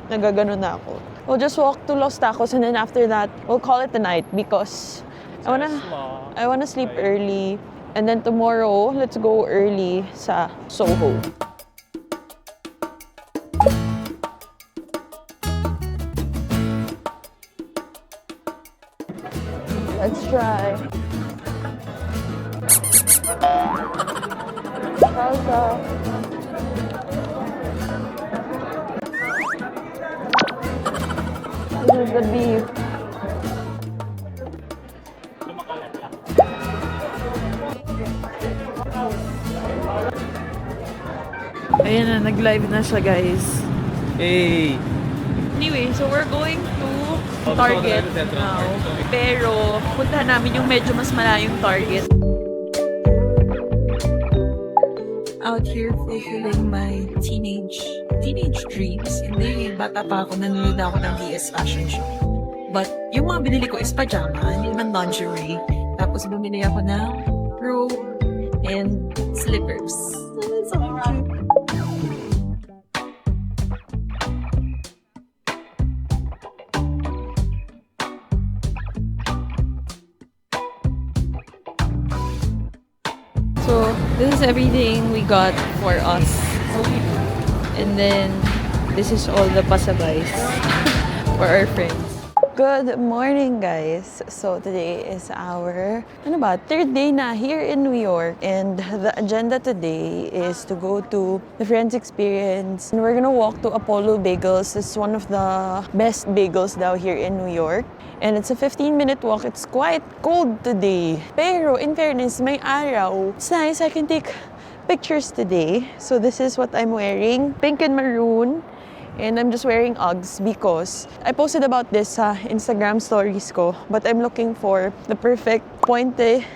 nagagano na ako. We'll just walk to Los Tacos and then after that, we'll call it a night because I wanna sleep early. And then tomorrow, let's go early sa Soho. Salsa. This is the beef. Ayan na, nag-live na siya, guys. Hey! Anyway, so we're going to Oh, Target gusto ko na now. Central. Pero, puntahan namin yung medyo mas malayong Target. Out here fulfilling my teenage dreams. Hindi, bata pa ako, nanonood na ako ng BS Fashion Show. But, yung mga binili ko is pajama, hindi naman lingerie. Tapos, bumili ako ng robe and slippers. So cute. So, this is everything we got for us. And then, this is all the pasabays for our friends. Good morning, guys. So today is our third day na here in New York, and the agenda today is to go to the Friends Experience. And we're gonna walk to Apollo Bagels. It's one of the best bagels down here in New York. And it's a 15-minute walk. It's quite cold today. Pero in fairness, may araw. It's nice. I can take pictures today. So this is what I'm wearing. Pink and maroon. And I'm just wearing Uggs because I posted about this sa Instagram stories ko, but I'm looking for the perfect pointed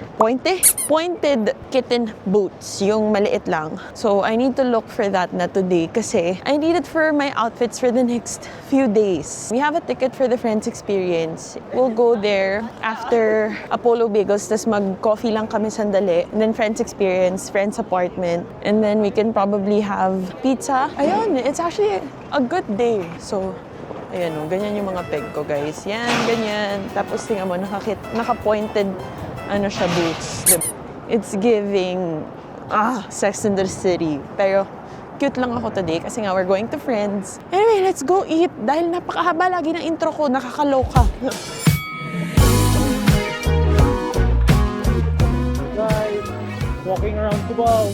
kitten boots, yung maliit lang. So I need to look for that na today kasi I need it for my outfits for the next few days. We have a ticket for the Friends Experience. We'll go there after Apollo Bagels, tas mag-coffee lang kami sandali. And then Friends Experience, Friends Apartment. And then we can probably have pizza. Ayun, it's actually a good day. So, ayan o, ganyan yung mga peg ko, guys. Yan, ganyan. Tapos tingnan mo, naka-pointed, siya, boots. It's giving, Sex in the City. Pero, cute lang ako today kasi nga we're going to Friends. Anyway, let's go eat. Dahil napakahaba lagi ng intro ko, nakakaloka. Guys, walking around Cubao.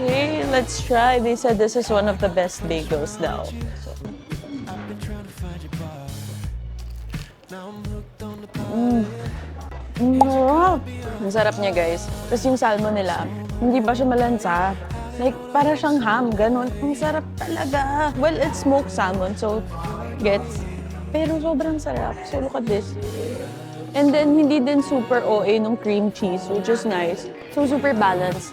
Okay, let's try. They said this is one of the best bagels daw. Ang sarap niya, guys. Tapos yung salmon nila, hindi ba siya malansa? Like, para siyang ham, ganun. Ang sarap talaga. Well, it's smoked salmon, so gets. Pero sobrang sarap. So look at this. And then, hindi din super OA nung cream cheese, which is nice. So, super balanced.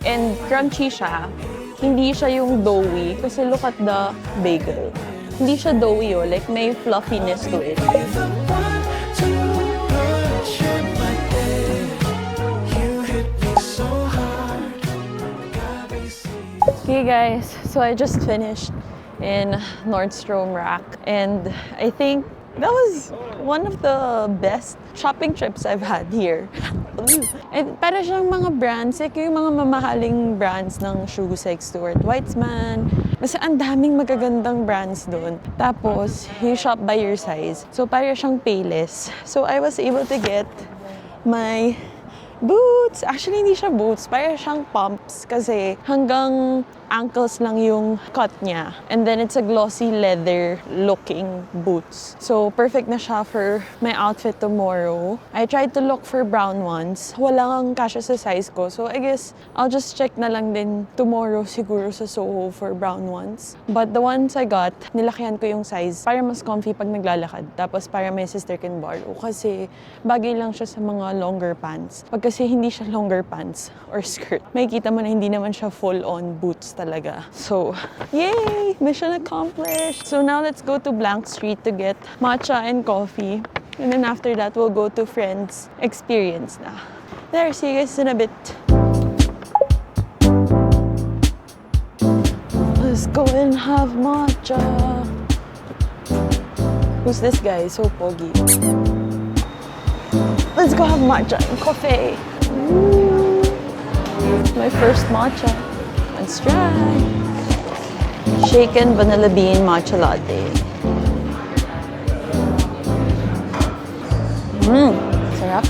And crunchy siya. Hindi siya yung doughy. Kasi look at the bagel. Hindi siya doughy, oh. Like, may fluffiness to it. Okay, guys. So, I just finished in Nordstrom Rack. And I think that was one of the best shopping trips I've had here. And para siyang mga brands, like yung mga mamahaling brands ng shoes like Stuart Weitzman. Kasi ang daming magagandang brands doon. Tapos, you shop by your size. So, para siyang Payless. So, I was able to get my boots. Actually, hindi siya boots. Para siyang pumps kasi hanggang ankles lang yung cut niya. And then it's a glossy leather looking boots. So, perfect na siya for my outfit tomorrow. I tried to look for brown ones. Walang kasya sa size ko. So, I guess I'll just check na lang din tomorrow siguro sa Soho for brown ones. But the ones I got, nilakihan ko yung size para mas comfy pag naglalakad. Tapos para my sister can borrow. Kasi bagay lang siya sa mga longer pants. Pag kasi hindi siya longer pants or skirt, makikita mo na hindi naman siya full-on boots talaga. So, yay! Mission accomplished! So now let's go to Blank Street to get matcha and coffee. And then after that, we'll go to Friends Experience na. There, see you guys in a bit. Let's go and have matcha. Who's this guy? So pogi. Let's go have matcha and coffee. Ooh. My first matcha. Let's try. Shaken vanilla bean matcha latte. Sarap.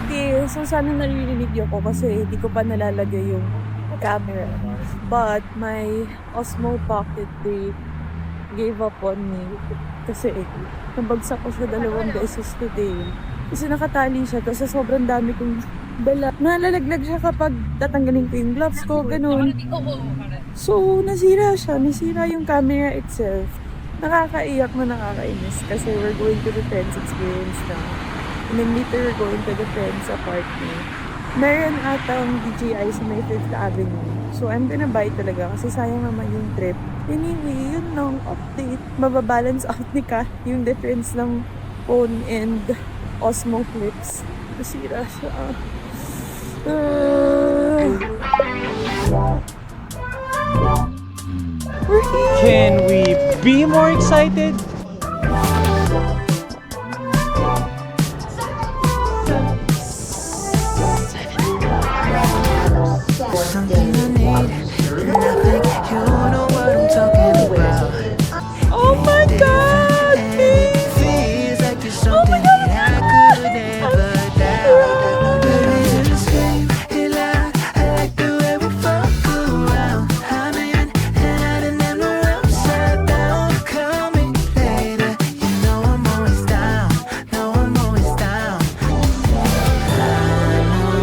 Okay, so sana naririnig niyo ko kasi hindi ko pa nalalagay yung camera. But my Osmo Pocket 3 gave up on me kasi nabagsak ko siya 2 beses today. Kasi nakatali siya kasi sobrang dami kong dala. Nalalaglag siya kapag tatanggalin ko yung gloves ko, ganun. So, nasira siya. Nasira yung camera itself. Nakakaiyak na nakakainis kasi we're going to the friends experience now. And then later we're going to the friends apartment. Meron atang DJI sa may 5th Avenue. So, I'm gonna buy talaga kasi sayang naman yung trip. Anyway, yun lang, update. Mababalance out ni Kat yung difference ng phone and Osmo Clips. Nasira siya. We're here! Can we be more excited? Something I need, and I think you know what I'm talking about. Oh my God! And it feels like it's something that I could never doubt. Baby, just scream it loud. I like the way we fuck around. I'm in and out and then we're upside down. Call me later. You know I'm always down. No, I'm always down. I know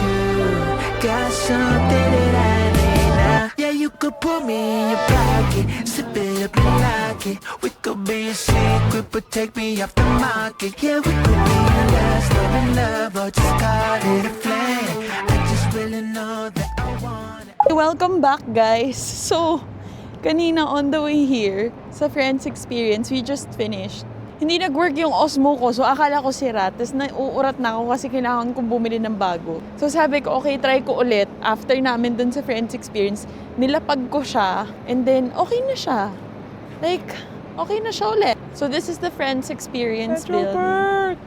you got something that I need now. Yeah, you could put me in your pocket, sip it up and lock it. We could be a secret, but take me off the market. Yeah, we could be a last love, or just call it a flame. I just really know that I want it. Welcome back, guys. So, kanina on the way here sa Friends Experience, we just finished. Hindi nag-work yung Osmo ko, so akala ko sira. Tapos nauurat na ako kasi kailangan kong bumili ng bago. So sabi ko, okay, try ko ulit. After namin dun sa Friends Experience, nilapag ko siya. And then, okay na siya. Like, okay na siya ulit. So this is the Friends Experience building.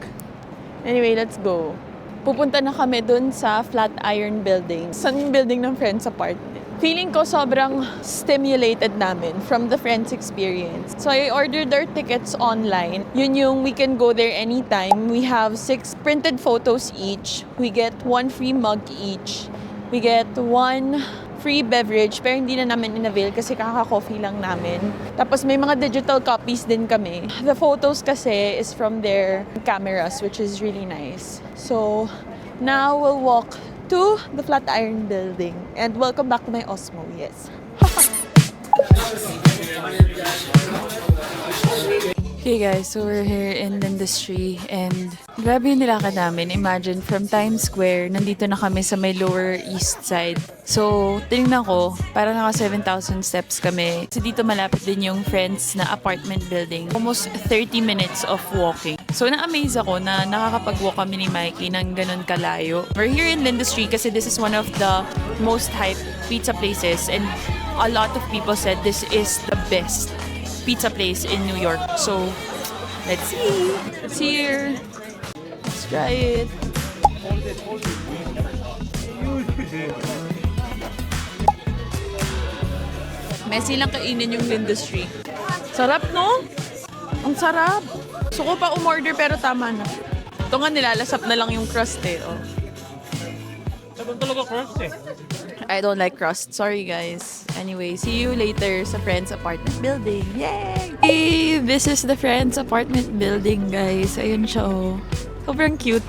Anyway, let's go. Pupunta na kami dun sa Flatiron Building. Saan yung building ng Friends Apartment? Feeling ko sobrang stimulated namin from the Friends Experience. So I ordered our tickets online. Yun yung we can go there anytime. We have 6 printed photos each. We get 1 free mug each. We get 1 free beverage, pero hindi na namin in-avail kasi kaka-coffee lang namin. Tapos may mga digital copies din kami. The photos kasi is from their cameras, which is really nice. So now we'll walk to the Flatiron Building. And welcome back to my Osmo, yes. Okay guys, so we're here in the industry and grabe yung nilakad namin. Imagine, from Times Square, nandito na kami sa may Lower East Side. So, tinignan ko, parang naka 7,000 steps kami. Kasi dito malapit din yung Friends na apartment building. Almost 30 minutes of walking. So, na-amaze ako na nakakapag-walk kami ni Mikey ng ganun kalayo. We're here in Lindustry kasi this is one of the most hyped pizza places and a lot of people said this is the best pizza place in New York. So, let's see. It's here. Let's try it. Messy lang kainin yung Lindustry. Sarap, no? Ang sarap. Gusto ko pa umorder pero tama na. Ito nga nilalasap na lang yung crust eh. Oh. I don't like crust. Sorry, guys. Anyway, see you later sa Friends Apartment Building. Yay! Hey, this is the Friends Apartment Building, guys. Ayun siya, oh. Sobrang cute.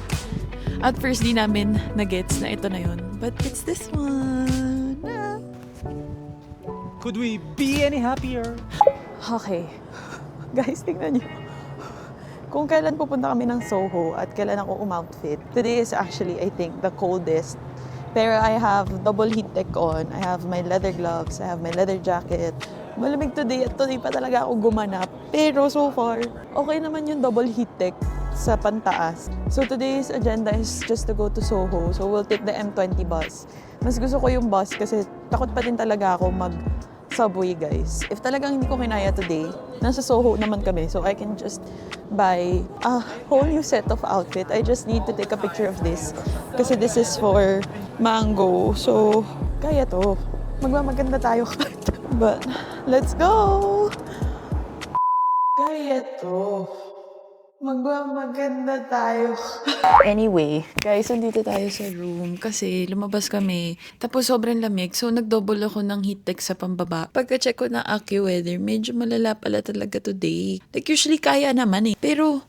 At first, di namin na-gets na ito na yun. But it's this one. Ah. Could we be any happier? Okay. Guys, tingnan nyo. Kung kailan pupunta kami ng Soho at kailan ako umoutfit. Today is actually, I think, the coldest. Pero I have double heat tech on. I have my leather gloves. I have my leather jacket. Malamig today at today pa talaga ako gumanap. Pero so far, okay naman yung double heat tech sa pantaas. So today's agenda is just to go to Soho. So we'll take the M20 bus. Mas gusto ko yung bus kasi takot pa din talaga ako mag-subway, guys. If talagang hindi ko kinaya today, nasa Soho naman kami. So I can just buy a whole new set of outfit. I just need to take a picture of this. Kasi this is for Mango. So, kaya to. magmamaganda tayo. But, let's go! Kaya to. Magmamaganda tayo. Anyway, guys, nandito tayo sa room kasi lumabas kami. Tapos sobrang lamig. So, nag-double ako ng heat tech sa pambaba. Pagka-check ko ng AccuWeather, medyo malala pala talaga today. Like, usually kaya naman eh. Pero,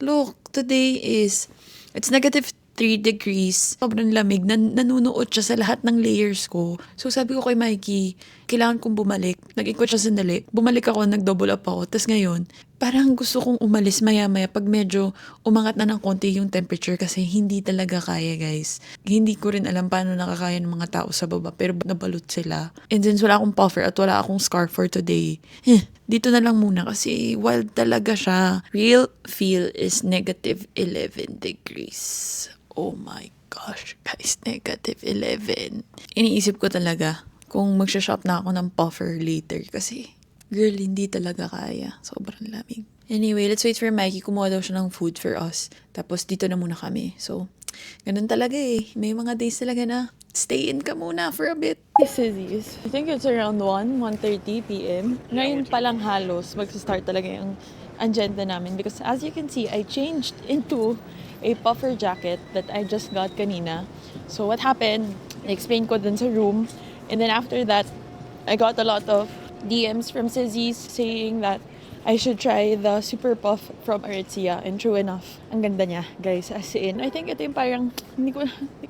look, today it's negative 3 degrees. Sobrang lamig. Nanunuot siya sa lahat ng layers ko. So sabi ko kay Mikey, kailangan kong bumalik. Nag-ikot siya sandali. Bumalik ako, nag-double up ako. Tapos ngayon, parang gusto kong umalis maya-maya pag medyo umangat na ng konti yung temperature kasi hindi talaga kaya, guys. Hindi ko rin alam paano nakakaya ng mga tao sa baba pero nabalot sila. And since wala akong puffer at wala akong scarf for today, dito na lang muna kasi wild talaga siya. Real feel is negative 11 degrees. Oh my gosh, guys, negative 11. Iniisip ko talaga kung magsha-shop na ako ng puffer later kasi girl, hindi talaga kaya. Sobrang lamig. Anyway, let's wait for Mikey. Kumuha daw siya ng food for us. Tapos dito na muna kami. So, ganun talaga eh. May mga days talaga na stay in ka muna for a bit. This is, I think it's around 1:30 p.m. Ngayon pa lang halos magsa-start talaga yung agenda namin because as you can see, I changed into a puffer jacket that I just got kanina. So what happened, I explained ko dun sa room. And then after that, I got a lot of DMs from Sizzies saying that I should try the Super Puff from Aritzia. And true enough, ang ganda niya, guys. As in, I think ito yung parang, hindi ko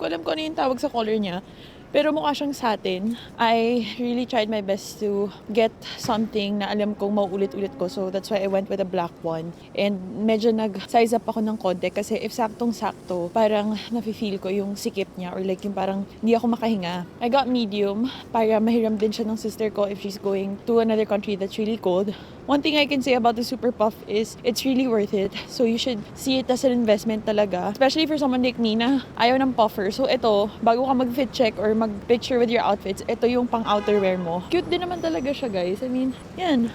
alam kung ano yung tawag sa color niya. Pero mukha siyang satin. I really tried my best to get something na alam kong mauulit-ulit ko. So that's why I went with a black one. And medyo nag-size up ako ng konti kasi if saktong-sakto, parang nafe-feel ko yung sikip niya or like yung parang hindi ako makahinga. I got medium para mahiram din siya ng sister ko if she's going to another country that's really cold. One thing I can say about the Super Puff is it's really worth it. So you should see it as an investment talaga. Especially for someone like me na ayaw ng puffer. So ito, bago ka mag-fit check or mag-picture with your outfits, ito yung pang outerwear mo. Cute din naman talaga siya, guys. I mean, yan.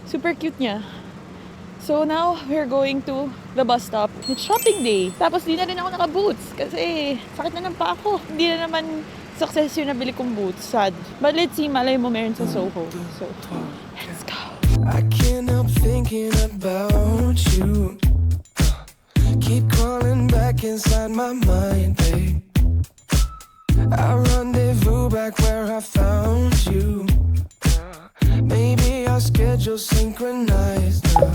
Super cute niya. So now, we're going to the bus stop. It's shopping day. Tapos di na rin ako naka-boots kasi sakit na ng paa ko. Hindi na naman success yung nabili kong boots. Sad. But let's see, malay mo meron sa Soho. So, let's go. I can't help thinking about you. Keep crawling back inside my mind, babe. I rendezvous back where I found you. Maybe our schedules synchronized now.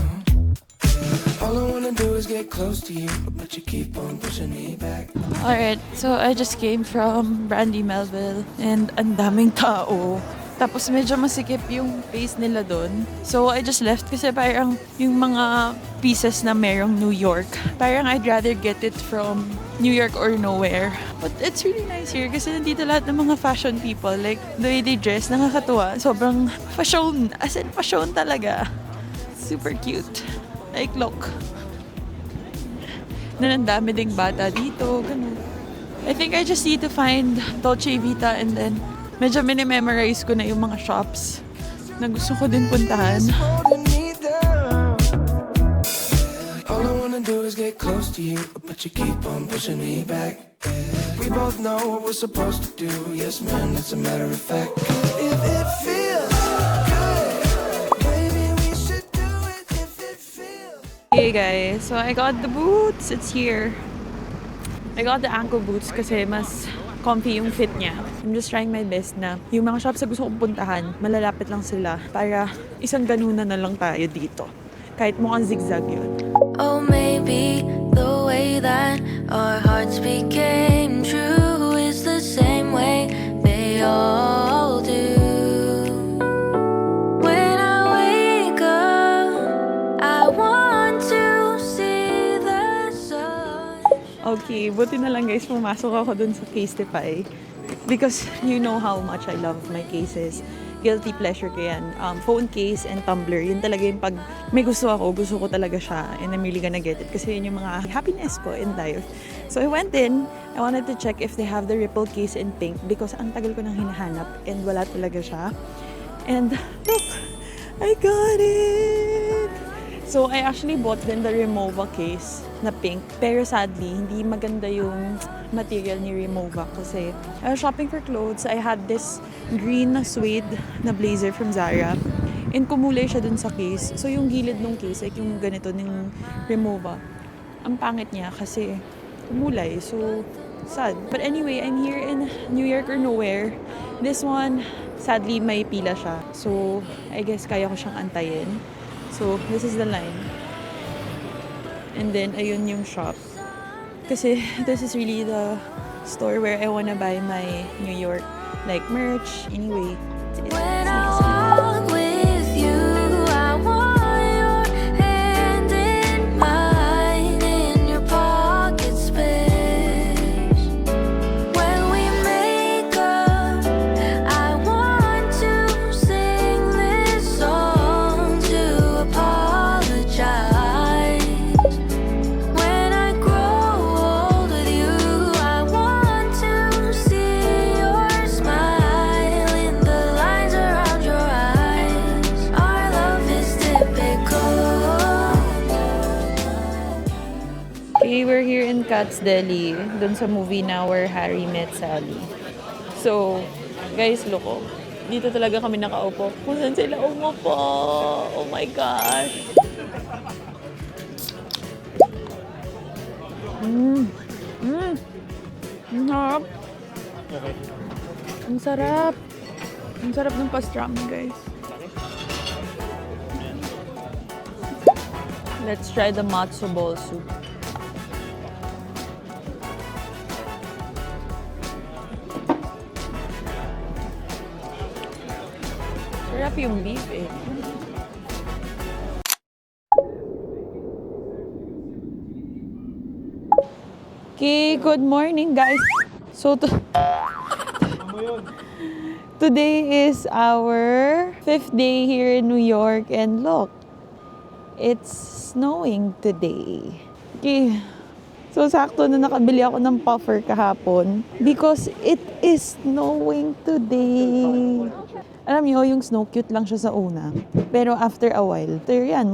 All I wanna do is get close to you, but you keep on pushing me back. Alright, so I just came from Brandy Melville and ang daming tao. Tapos medyo masikip yung face nila doon. So I just left kasi parang yung mga pieces na merong New York, parang I'd rather get it from New York or nowhere. But it's really nice here kasi nandito lahat ng mga fashion people. Like, the way they dress, nakakatuwa. Sobrang fashion. As in, fashion talaga. Super cute. Like, look. Ang dami ding bata dito. Ganun. I think I just need to find Dolce Vita and then medyo mini-memorize ko na yung mga shops na gusto ko din puntahan. Holding me down. All I wanna do is get close to you, but you keep on pushing me back. We both know what we're supposed to do. Yes, man, it's a matter of fact. If it feels good, maybe we should do it. If it feels. Hey guys, so I got the boots. It's here. I got the ankle boots kasi mas comfy yung fit niya. I'm just trying my best na yung mga shops na gusto kong puntahan, malalapit lang sila para isang ganunan na lang tayo dito. Kahit mukhang zigzag yun. Oh, maybe the way that our hearts became true is the same way they all do. When I wake up, I want to see the sun. Okay, buti na lang guys, pumasok ako dun sa Casetify. Because you know how much I love my cases. Guilty pleasure ko yan. Phone case and tumbler. Yun talaga yung pag may gusto ko talaga siya. And I'm really gonna get it. Kasi yun yung mga happiness ko in life. So I went in. I wanted to check if they have the Ripple case in pink. Because ang tagal ko nang hinahanap. And wala talaga siya. And look! I got it! So, I actually bought din the Remova case na pink. Pero sadly, hindi maganda yung material ni Remova kasi I was shopping for clothes. I had this green na suede na blazer from Zara. And kumulay siya dun sa case. So, yung gilid ng case, like yung ganito ng Remova, ang pangit niya kasi kumulay. So, sad. But anyway, I'm here in New York or nowhere. This one, sadly, may pila siya. So, I guess kaya ko siyang antayin. So, this is the line. And then, ayun yung shop. Kasi, this is really the store where I wanna buy my New York, like, merch. Anyway, When I walk with you, I want your hand in mine, in your pocket space. When we make up, I want to sing this song to apologize. When I grow old with you, I want to see your smile in the lines around your eyes. Our love is typical. okay, we're here in Katz Deli, dun sa movie na where Harry met Sally. So, guys, look, oh. Dito talaga kami nakaupo. Kung saan sila umupo. Oh my gosh. Ang sarap. Okay. Ang sarap. Ang sarap ng pastrami, guys. Let's try the matzo ball soup. Sarap yung beef eh. Okay, good morning guys. So today is our 5th day here in New York and look, it's snowing today. Okay. So sakto na nakabili ako ng puffer kahapon because it is snowing today. Alam niyo, yung snow cute lang siya sa una. Pero after a while,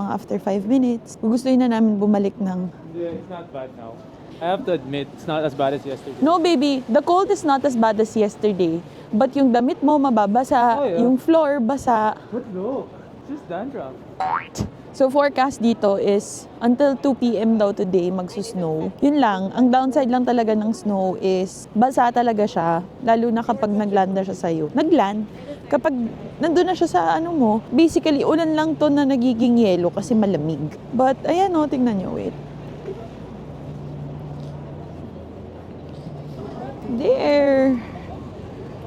after 5 minutes, gugustuhin na namin bumalik ng Yeah, it's not bad now. I have to admit, it's not as bad as yesterday. No, baby. The cold is not as bad as yesterday. But yung damit mo mababasa, Oh, yeah. yung floor basa. But no, it's just dandruff. So forecast dito is until 2 p.m. daw today magsusnow. Yun lang, ang downside lang talaga ng snow is basa talaga siya, lalo na kapag naglanda siya sa'yo. Nagland, kapag nandun na siya sa ano mo, basically ulan lang to na nagiging yelo kasi malamig. But ayan o, tingnan nyo, wait. There!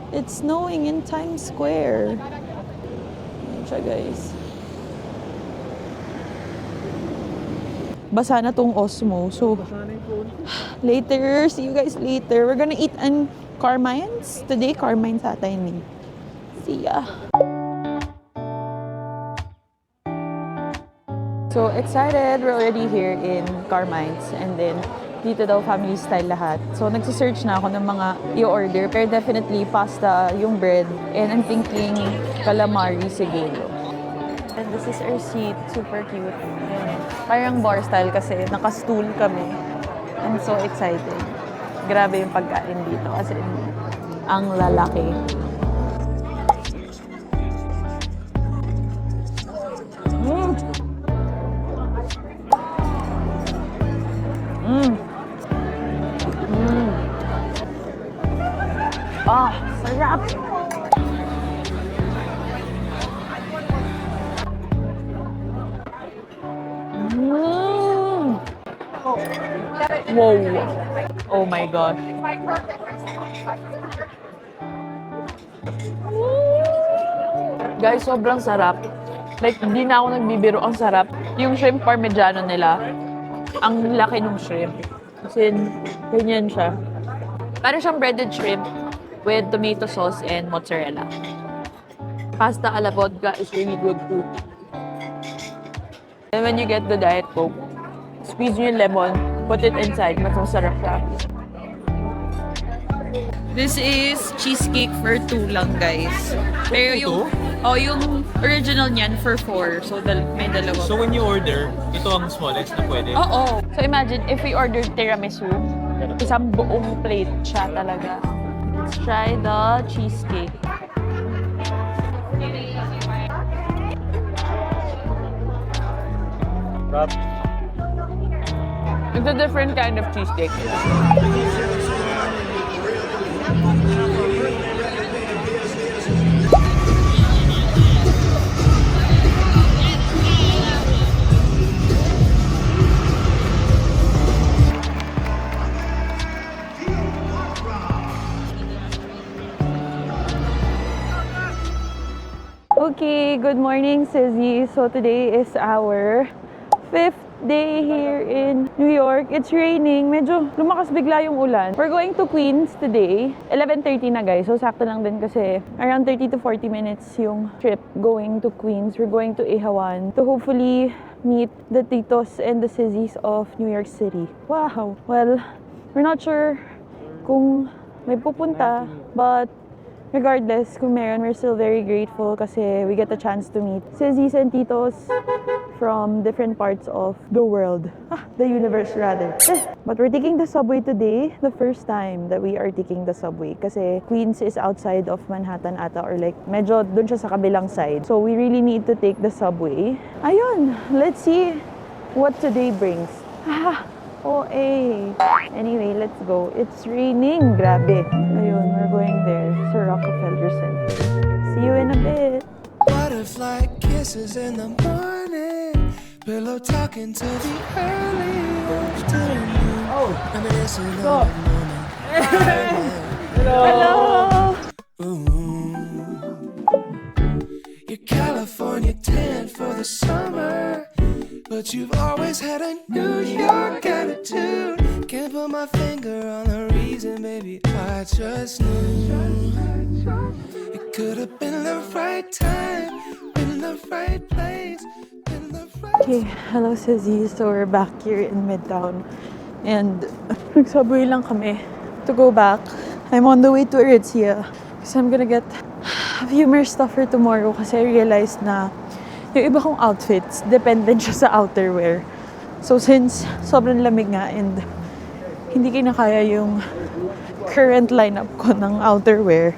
It's snowing in Times Square. Ayan siya, guys. Basa na tong Osmo. So, later. See you guys later. We're gonna eat in Carmine's. Today, Carmine's ata yun. See ya. So, excited. We're already here in Carmine's. And then, dito daw family style lahat. So, nagsisearch na ako ng mga i-order. Pero definitely, pasta yung bread. And I'm thinking calamari siguro. And this is our seat. Super cute. Ayan. Parang bar style kasi naka-stool kami. I'm so excited. Grabe yung pagkain dito kasi ang lalaki. Mm. Mm. Mm. Ah, sarap! Mm. Wow! Oh my gosh. Guys, sobrang sarap. Like, hindi na ako nagbibiro. Ang sarap. Yung shrimp parmigiano nila, ang laki ng shrimp. Kasi, ganyan siya. Parang siyang breaded shrimp with tomato sauce and mozzarella. Pasta a la vodka is really good too. And when you get the Diet Coke, squeeze nyo yung lemon, put it inside, mas masarap siya. This is cheesecake for 2 lang, guys. Pero yung original niyan for 4. So, may dalawa. So when you order, ito ang smallest na pwede. Oo. So imagine, if we ordered tiramisu, isang buong plate siya talaga. Let's try the cheesecake. It's a different kind of cheesecake. Okay, good morning, Sizzy. So today is our 5th day here in New York. It's raining. Medyo lumakas bigla yung ulan. We're going to Queens today. 11:30 na, guys. So sakto lang din kasi around 30 to 40 minutes yung trip going to Queens. We're going to Ihawan to hopefully meet the titos and the Sizzys of New York City. Wow! Well, we're not sure kung may pupunta, but regardless, kung meron, we're still very grateful kasi we get a chance to meet Sizzys and titos from different parts of the world. The universe rather. But we're taking the subway today, the first time that we are taking the subway kasi Queens is outside of Manhattan ata or like medyo dun siya sa kabilang side. So we really need to take the subway. Ayun, let's see what today brings. Anyway, let's go. It's raining. Grabe. Ayun, we're going there sa Rockefeller Center. See you in a bit. Butterfly kisses in the morning, pillow talking to the early afternoon. Reminiscing on the moment. Hello! You're California tan for the summer, but you've always had a New York attitude. Can't put my finger on the reason, baby. I just knew it could have been the right time, been the right place, been the right. Okay, hello Sizzy. So we're back here in Midtown. And nag-subway lang kami to go back. I'm on the way to Aritzia because I'm gonna get a few more stuff for tomorrow kasi I realized na yung iba kong outfits, dependent siya sa outerwear. So since sobrang lamig nga and hindi kinakaya yung current lineup ko ng outerwear,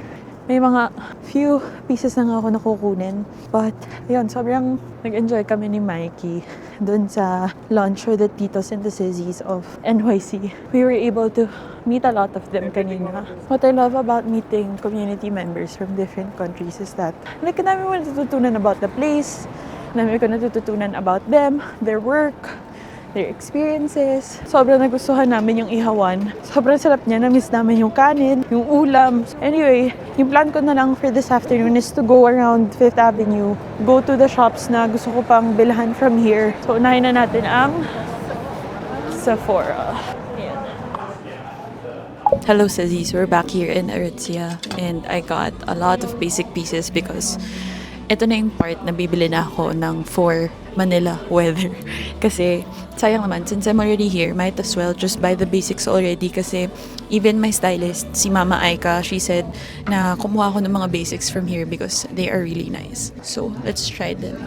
may mga few pieces na nga ako nakukunin. But ayun, sobrang nag-enjoy kami ni Mikey dun sa lunch for the titos and the Sizzys of NYC. We were able to meet a lot of them kanina. What I love about meeting community members from different countries is that like, ang dami mo natututunan about the place, ang dami ko natututunan about them, their work, their experiences. Sobrang nagustuhan namin yung Ihawan. Sobrang sarap niya. Na-miss namin yung kanin, yung ulam. Anyway, yung plan ko na lang for this afternoon is to go around 5th Avenue, go to the shops na gusto ko pang bilhan from here. So, unahin na natin ang Sephora. Hello, Sizzies. We're back here in Aritzia. And I got a lot of basic pieces because ito na yung part na bibili na ako ng for Manila weather. Kasi, sayang naman, since I'm already here, might as well just buy the basics already. Kasi, even my stylist, si Mama Aika, she said na kumuha ako ng mga basics from here because they are really nice. So, let's try them.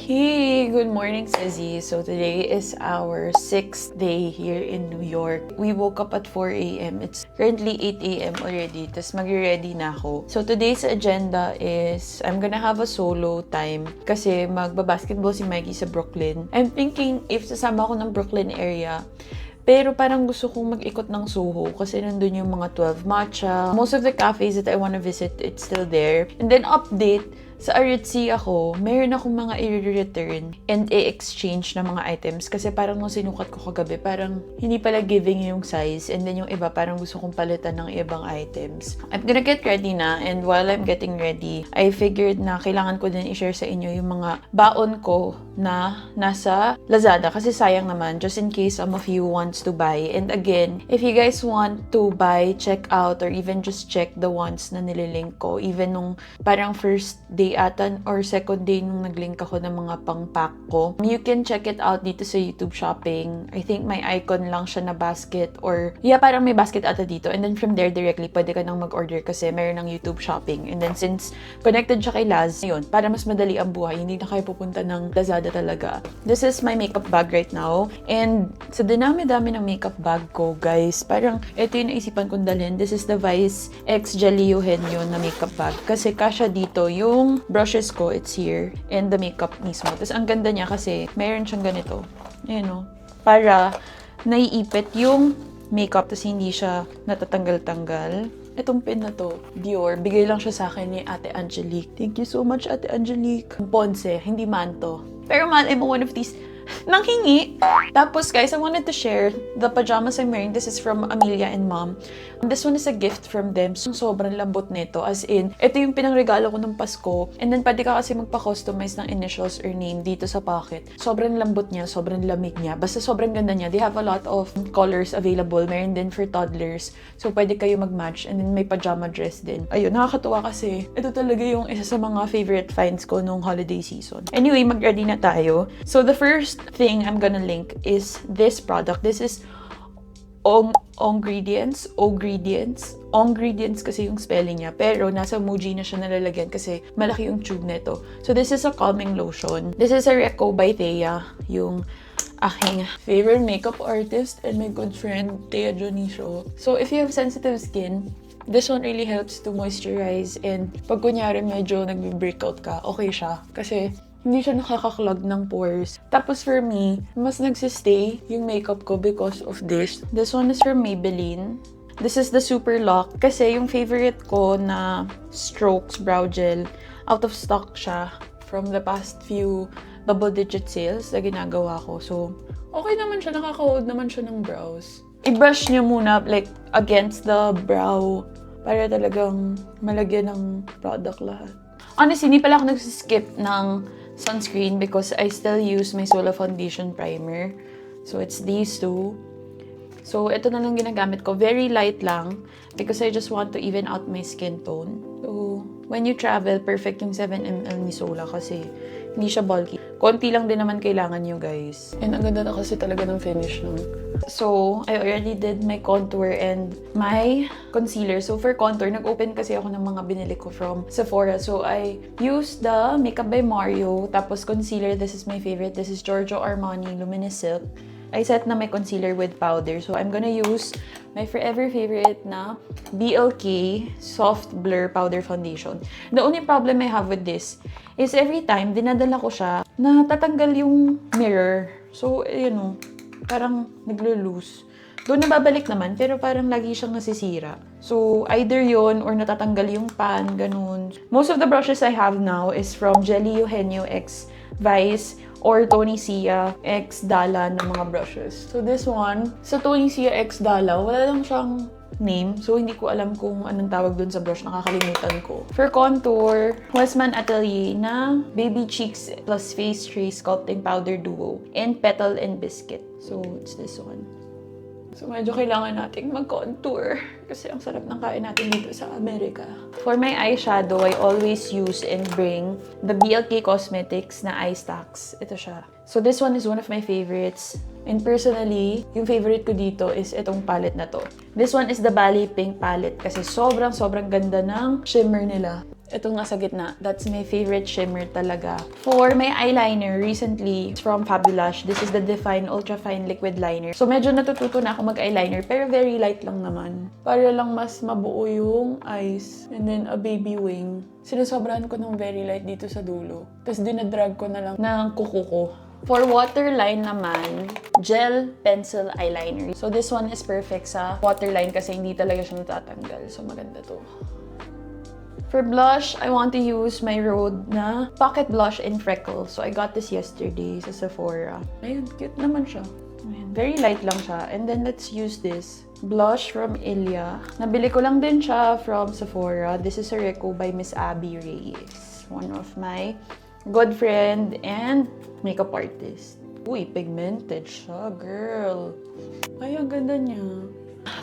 Hey, good morning, Sizzy. So today is our 6th day here in New York. We woke up at 4 a.m. It's currently 8 a.m. already. Tapos mag-ready na ako. So today's agenda is I'm gonna have a solo time kasi magbabasketball si Mikey sa Brooklyn. I'm thinking if sasama ako ng Brooklyn area, pero parang gusto kong mag-ikot ng Soho kasi nandun yung mga 12 Matcha. Most of the cafes that I wanna visit, it's still there. And then update, sa Aritzia ako, meron akong mga i-return and i-exchange na mga items kasi parang nung sinukat ko kagabi, parang hindi pala giving yung size and then yung iba parang gusto kong palitan ng ibang items. I'm gonna get ready na and while I'm getting ready, I figured na kailangan ko din i-share sa inyo yung mga baon ko na nasa Lazada kasi sayang naman just in case some of you wants to buy. And again, if you guys want to buy, check out or even just check the ones na nililink ko even nung parang first day day ata or second day nung nag-link ako ng mga pang-pack ko. You can check it out dito sa YouTube Shopping. I think may icon lang siya na basket or parang may basket ata dito. And then from there directly, pwede ka nang mag-order kasi meron ng YouTube Shopping. And then since connected siya kay Laz, yun, para mas madali ang buhay, hindi na kayo pupunta ng Lazada talaga. This is my makeup bag right now. And sa dinami-dami ng makeup bag ko, guys, parang ito yung naisipan kong dalhin. This is the Vice X Jelly Eugenio na makeup bag. Kasi kasha dito yung brushes ko, it's here. And the makeup mismo. Tapos ang ganda niya kasi mayroon siyang ganito. Ayan o. Para naiipit yung makeup tapos hindi siya natatanggal-tanggal. Itong pin na to, Dior, bigay lang siya sa akin ni Ate Angelique. Thank you so much, Ate Angelique. Ponce, hindi manto. Pero malay mo, one of these nanghingi. Tapos guys, I wanted to share the pajamas I'm wearing. This is from Amelia and Mom. This one is a gift from them. So, sobrang lambot nito. As in, ito yung pinangregalo ko ng Pasko. And then, pwede ka kasi magpa-customize ng initials or name dito sa pocket. Sobrang lambot niya, sobrang lamig niya. Basta sobrang ganda niya. They have a lot of colors available. Meron din for toddlers. So, pwede kayo mag-match. And then, may pajama dress din. Ayun, nakakatuwa kasi ito talaga yung isa sa mga favorite finds ko nung holiday season. Anyway, mag-ready na tayo. So, the first thing I'm gonna link is this product. This is Ongredients kasi yung spelling niya. Pero nasa Muji na siya nalalagyan kasi malaki yung tube nito. So this is a calming lotion. This is a Reco by Thea, yung aking favorite makeup artist and my good friend, Thea Dionisio. So if you have sensitive skin, this one really helps to moisturize, and pag kunyari medyo nag-breakout ka, okay siya. Kasi hindi siya nakakaklag ng pores. Tapos for me, mas nagsistay yung makeup ko because of this. This one is from Maybelline. This is the Super Lock. Kasi yung favorite ko na Strokes Brow Gel, out of stock siya from the past few double-digit sales na ginagawa ko. So, okay naman siya. Nakaka-hold naman siya ng brows. I-brush niyo muna like against the brow para talagang malagyan ng product lahat. Honestly, hindi pala ako nagsiskip ng sunscreen because I still use my Sola Foundation Primer. So, it's these two. So, ito na lang ginagamit ko. Very light lang because I just want to even out my skin tone. So, when you travel, perfect yung 7ml ni Sola kasi hindi siya bulky. Konti lang din naman kailangan nyo, guys. And ang ganda na kasi talaga ng finish ng. So, I already did my contour and my concealer. So, for contour, nag-open kasi ako ng mga binili ko from Sephora. So, I used the Makeup by Mario. Tapos, concealer, this is my favorite. This is Giorgio Armani Luminous Silk. I set na my concealer with powder. So, I'm gonna use my forever favorite na BLK Soft Blur Powder Foundation. The only problem I have with this is every time dinadala ko siya, natatanggal yung mirror. So, parang naglo-loose. Doon nababalik naman, pero parang lagi siyang nasisira. So, either yon or natatanggal yung pan, ganun. Most of the brushes I have now is from Jelly Eugenio X Vice or Tony Sia X Dala ng mga brushes. So, this one, sa Tony Sia X Dala, wala lang siyang name. So, hindi ko alam kung anong tawag dun sa brush. Nakakalimutan ko. For contour, Westman Atelier na Baby Cheeks plus Face Tray Sculpting Powder Duo and Petal and Biscuit. So, it's this one. So, medyo kailangan nating mag-contour kasi ang sarap ng kain natin dito sa Amerika. For my eyeshadow, I always use and bring the BLK Cosmetics na eye stacks. Ito siya. So, this one is one of my favorites. And personally, yung favorite ko dito is itong palette na to. This one is the Bali Pink palette kasi sobrang ganda ng shimmer nila. Itong nasa gitna, that's my favorite shimmer talaga. For my eyeliner, recently, it's from Fabulash. This is the Define Ultra Fine Liquid Liner. So, medyo natututo na ako mag-eyeliner, pero very light lang naman. Para lang mas mabuo yung eyes. And then, a baby wing. Sinasobrahan ko ng very light dito sa dulo. Tapos, dinadrag ko na lang ng kuko ko. For waterline naman, gel pencil eyeliner. So, this one is perfect sa waterline kasi hindi talaga siya natatanggal. So, maganda to. For blush, I want to use my Rhode na Pocket Blush in Freckles. So, I got this yesterday sa Sephora. Ayun, cute naman siya. Ayun, very light lang siya. And then, let's use this blush from Ilia. Nabili ko lang din siya from Sephora. This is a Reco by Miss Abby Reyes. One of my good friend and makeup artist. Uy, pigmented siya, girl. Ay, ang ganda niya.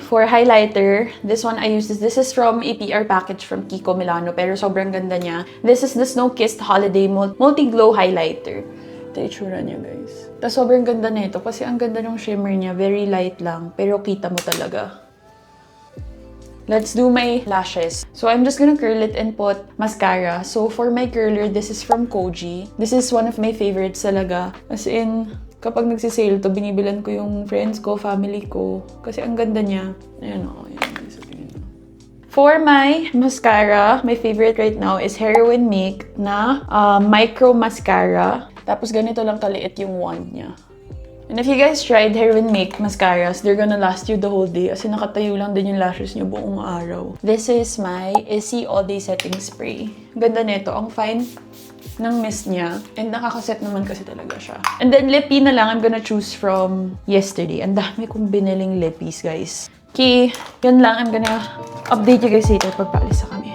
For highlighter, this one I use this is from APR package from Kiko Milano, pero sobrang ganda niya. This is the Snow-Kissed Holiday Multi-Glow Highlighter. Ito yung itsura niya, guys. Tapos sobrang ganda nito kasi ang ganda ng shimmer niya. Very light lang, pero kita mo talaga. Let's do my lashes. So I'm just gonna curl it and put mascara. So for my curler, this is from Koji. This is one of my favorites talaga. As in, kapag nagsisale to, binibilan ko yung friends ko, family ko. Kasi ang ganda niya. Ayan o. For my mascara, my favorite right now is Heroin Make na micro mascara. Tapos ganito lang kaliit yung wand niya. And if you guys tried Heroin Make mascaras, they're gonna last you the whole day kasi nakatayo lang din yung lashes niyo buong araw. This is my Issey All Day Setting Spray. Ganda nito. Ang fine ng mist niya. And nakakaset naman kasi talaga siya. And then lippy na lang, I'm gonna choose from yesterday. Ang dami kong biniling lippies, guys. Okay, yun lang. I'm gonna update you guys later pag paalis na kami.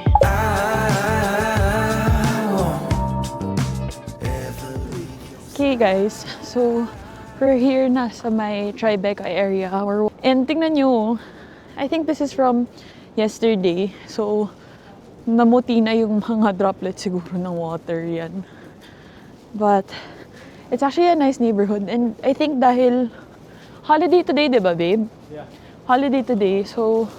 Okay, guys. So, we're here na sa my Tribeca area. And tingnan nyo, I think this is from yesterday. So, namuti na yung mga droplets siguro ng water yan. But, it's actually a nice neighborhood. And I think dahil holiday today, di ba, babe? Yeah. Holiday today, so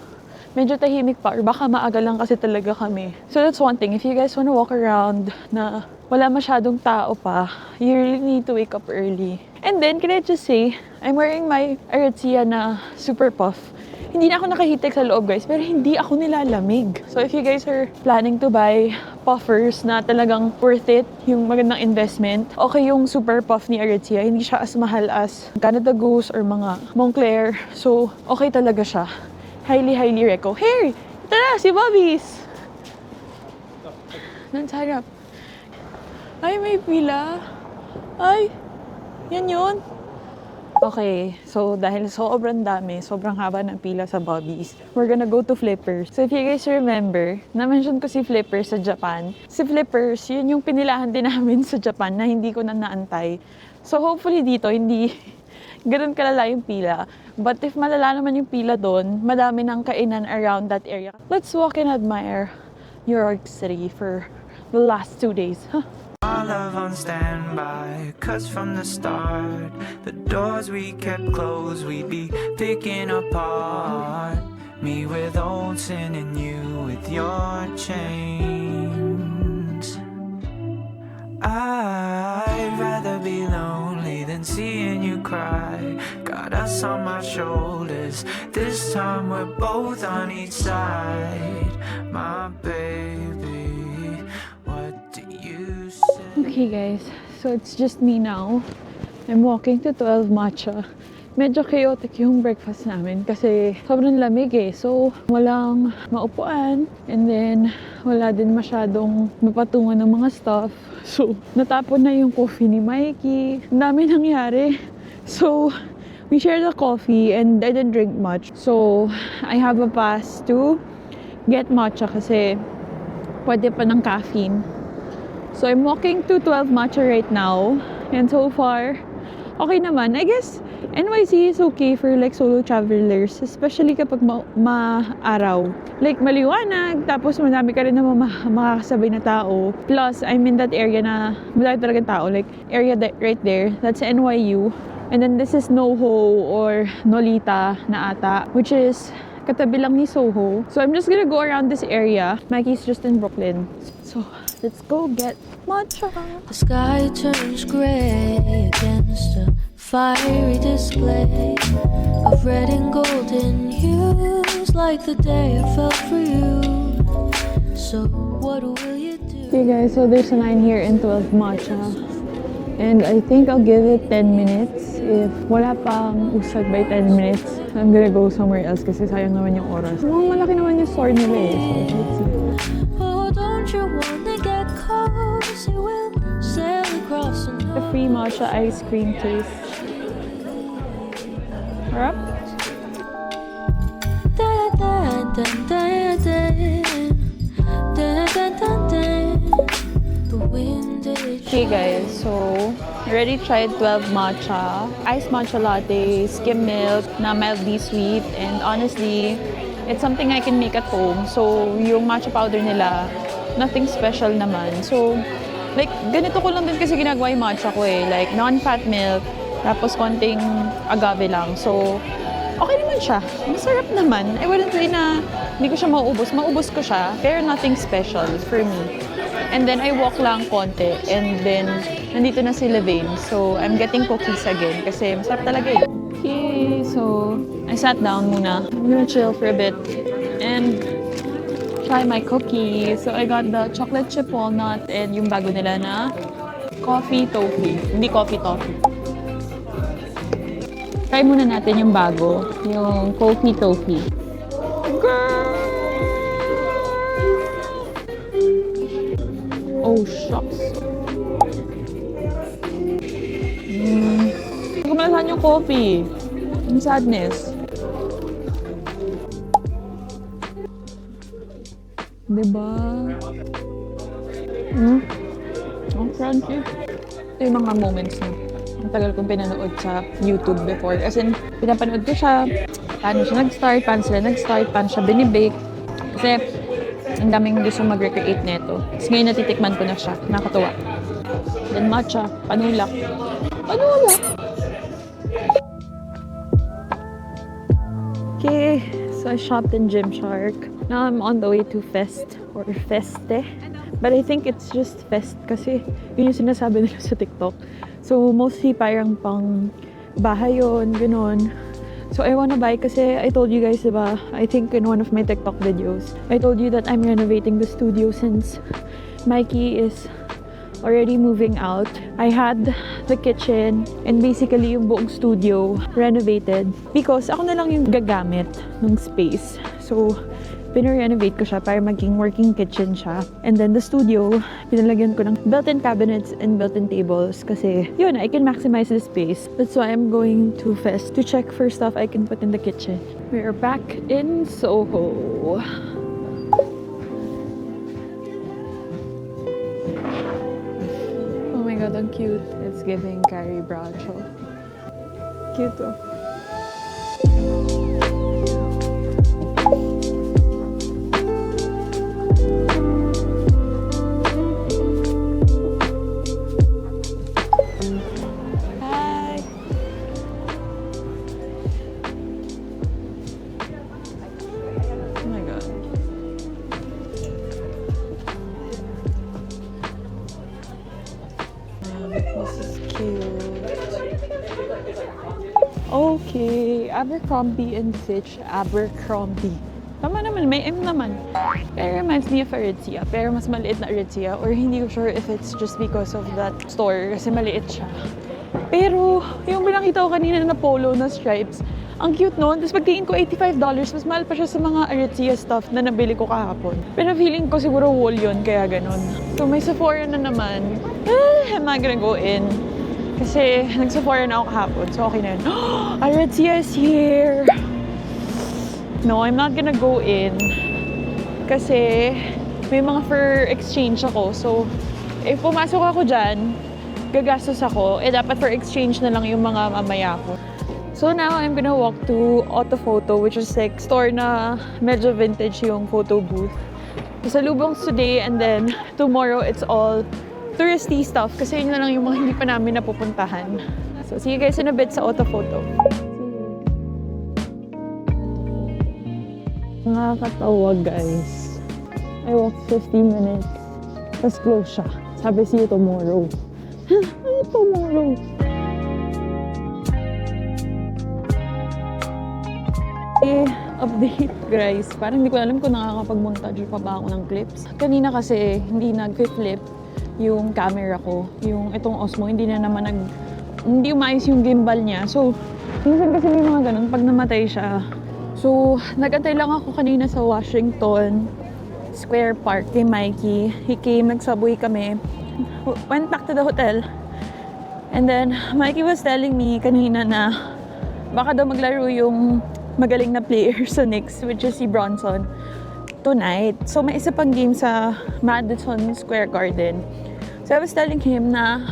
medyo tahimik pa or baka maaga lang kasi talaga kami. So that's one thing. If you guys wanna walk around na wala masyadong tao pa, you really need to wake up early. And then, can I just say, I'm wearing my Aritzia na super puff. Hindi na ako nakahitik sa loob, guys, pero hindi ako nilalamig. So if you guys are planning to buy puffers na talagang worth it, yung magandang investment, okay yung super puff ni Aritzia. Hindi siya as mahal as Canada Goose or mga Moncler. So, okay talaga siya. Highly, highly reco. Hey! Ito na, si Bobby's! Nansarap. Ay, may pila. Ay, yan yun. Okay, so dahil sobrang dami, sobrang haba ng pila sa Bobby's, we're gonna go to Flippers. So if you guys remember, na-mention ko si Flippers sa Japan. Si Flippers, yun yung pinilahan din namin sa Japan na hindi ko na naantay. So hopefully dito, hindi ganun kalala yung pila. But if malala naman yung pila doon, madami ng kainan around that area. Let's walk and admire New York City for the last 2 days. Huh? Our love on standby, 'cause from the start, the doors we kept closed, we'd be picking apart. Me with old sin and you with your chains. I'd rather be lonely than seeing you cry. Got us on my shoulders, this time we're both on each side. My baby, what do you say? Okay guys, so it's just me now. I'm walking to 12 Matcha. Medyo chaotic yung breakfast namin kasi sobrang lamig eh. So, walang maupuan and then wala din masyadong mapatungan ng mga stuff. So, natapon na yung coffee ni Mikey. Ang dami nangyari. So, we shared the coffee and I didn't drink much. So, I have a pass to get matcha kasi pwede pa ng caffeine. So, I'm walking to 12 Matcha right now. And so far, okay naman. I guess, NYC is okay for like solo travelers. Especially kapag maaraw. Like, maliwanag. Tapos, madami ka rin naman makakasabay na tao. Plus, I'm in that area na madami talagang tao. Like, area right there. That's NYU. And then, this is NoHo or Nolita na ata. Which is katabi lang ni Soho. So, I'm just gonna go around this area. Mikey's just in Brooklyn. So, let's go get matcha. The sky turns gray against a fiery display of red and golden hues, like the day I fell for you. So what will you do? Okay guys, so there's a line here in 12 Matcha. And I think I'll give it 10 minutes. If wala pang usag by 10 minutes, I'm gonna go somewhere else kasi sayang naman yung oras. Malaki naman yung store nila eh. So, let's see. Oh, don't you wanna get cozy? We'll sail across the The free matcha ice cream taste. Harap? The wind is Okay guys, so Already tried 12 matcha, iced matcha latte, skim milk, na mildly sweet, and honestly, it's something I can make at home. So, yung matcha powder nila, nothing special naman. So, like, ganito ko lang din kasi ginagawa yung matcha ko eh. Like, non-fat milk, tapos konting agave lang. So, okay naman siya. Masarap naman. I wouldn't say na hindi ko siya mauubos. Maubos ko siya, pero nothing special for me. And then, I walk lang konti. And then, nandito na si Levane. So, I'm getting cookies again kasi masarap talaga eh. Okay, so, I sat down muna. I'm gonna chill for a bit. And try my cookie. So, I got the chocolate chip walnut and yung bago nila na coffee toffee. Hindi coffee toffee. Try muna natin yung bago. Yung coffee toffee. Girl! Oh, shucks. Hindi ko malasan yung coffee. Yung sadness. Diba? Ang crunchy. Ito yung mga moments na ang tagal kong pinanood sa YouTube before. As in, pinapanood ko siya, paano siya nag-start, paano sila nag-start, paano siya binibake. Kasi, ang daming gusto mag-recreate nito. Tapos ngayon natitikman ko na siya. Nakakatuwa. Then matcha, panulak. Panulak! Okay, so I shopped in Gymshark. Now I'm on the way to Fest or Feste. But I think it's just Fest kasi yun yung sinasabi nila sa TikTok. So mostly parang pang bahay yun, gano'n. So I wanna buy kasi I told you guys, diba, I think in one of my TikTok videos, I told you that I'm renovating the studio since Mikey is already moving out. I had the kitchen and basically yung buong studio renovated because ako na lang yung gagamit ng space. So, pinarenovate ko siya para maging working kitchen siya. And then the studio, pinalagyan ko ng built-in cabinets and built-in tables kasi yun, I can maximize the space. That's why I'm going to Fest to check for stuff I can put in the kitchen. We're back in Soho. Oh my god, ang cute. It's giving Carrie Bradshaw. Cute oh. Hi! Oh my god. This is cute. Okay, Abercrombie and Fitch. Abercrombie. Tama naman, may M naman. It reminds me of Aritzia, pero mas maliit na Aritzia. Or hindi ko sure if it's just because of that store, kasi maliit siya. Pero, yung binakita ko kanina na polo na stripes, ang cute nun. Tapos pagtingin ko, $85. Mas mahal pa siya sa mga Aritzia stuff na nabili ko kahapon. Pero feeling ko siguro wool yun, kaya ganun. So may Sephora na naman. I'm not gonna go in. Kasi nag-Sephora na ako kahapon, so okay na yun. Aritzia is here! No, I'm not gonna go in. Kasi may mga for exchange ako. So, if pumasok ako dyan, gagastos ako. Eh, dapat for exchange na lang yung mga mamaya ko. So now, I'm gonna walk to Autophoto, which is like store na medyo vintage yung photo booth. Pasalubong today, and then tomorrow, it's all touristy stuff. Kasi yun na lang yung mga hindi pa namin napupuntahan. So, see you guys in a bit sa Autophoto. Nakakatawa, guys. I walked 15 minutes. Tapos close siya. Sabi, see you tomorrow. Ano tomorrow? Update, guys. Parang hindi ko alam kung nakakapag-montage pa ba ako ng clips. Kanina kasi hindi nag-flip yung camera ko. Yung itong Osmo, hindi umayos yung gimbal niya. So, minsan kasi may mga ganun pag namatay siya. So, nag-antay lang ako kanina sa Washington Square Park kay Mikey. He came, nag-subway kami. Went back to the hotel. And then, Mikey was telling me kanina na baka daw maglaro yung magaling na player sa Knicks, which is si Bronson, tonight. So, may isa pang game sa Madison Square Garden. So, I was telling him na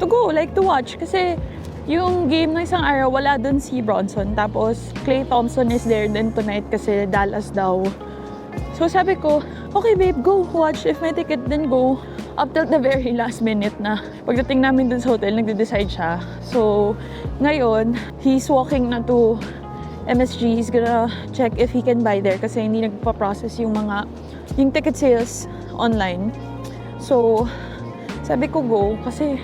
to go, like to watch. Kasi yung game ng isang araw, wala dun si Bronson. Tapos Klay Thompson is there din tonight kasi Dallas daw. So sabi ko, okay babe, go watch. If may ticket, then go. Up till the very last minute na pagdating namin dun sa hotel, nagde-decide siya. So ngayon, he's walking na to MSG. He's gonna check if he can buy there kasi hindi nagpa-process yung ticket sales online. So sabi ko go kasi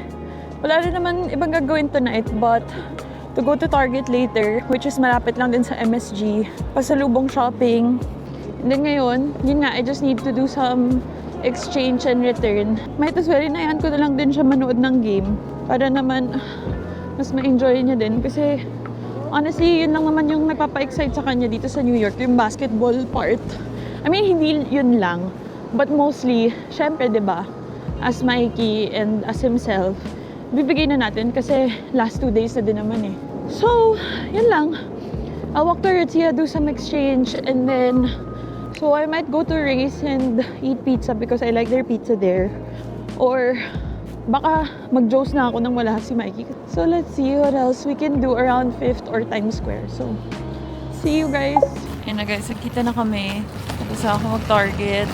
wala rin naman ibang gagawin tonight but to go to Target later, which is malapit lang din sa MSG, pasalubong shopping. And then ngayon, yun nga, I just need to do some exchange and return. Might as well, inayan ko na lang din siya manood ng game para naman mas ma-enjoy niya din. Kasi honestly, yun lang naman yung nagpapa-excite sa kanya dito sa New York, yung basketball part. I mean, hindi yun lang. But mostly, syempre, diba, as Mikey and as himself, bibigay na natin kasi last 2 days na din naman eh. So, yun lang. I'll walk to Aritzia, do some exchange, and then so I might go to Ray's and eat pizza because I like their pizza there. Or baka mag-Joe's na ako nang wala si Mikey. So let's see what else we can do around 5th or Times Square. So, see you guys. Ayun na guys, nagkita na kami. Tapos ako mag-Target.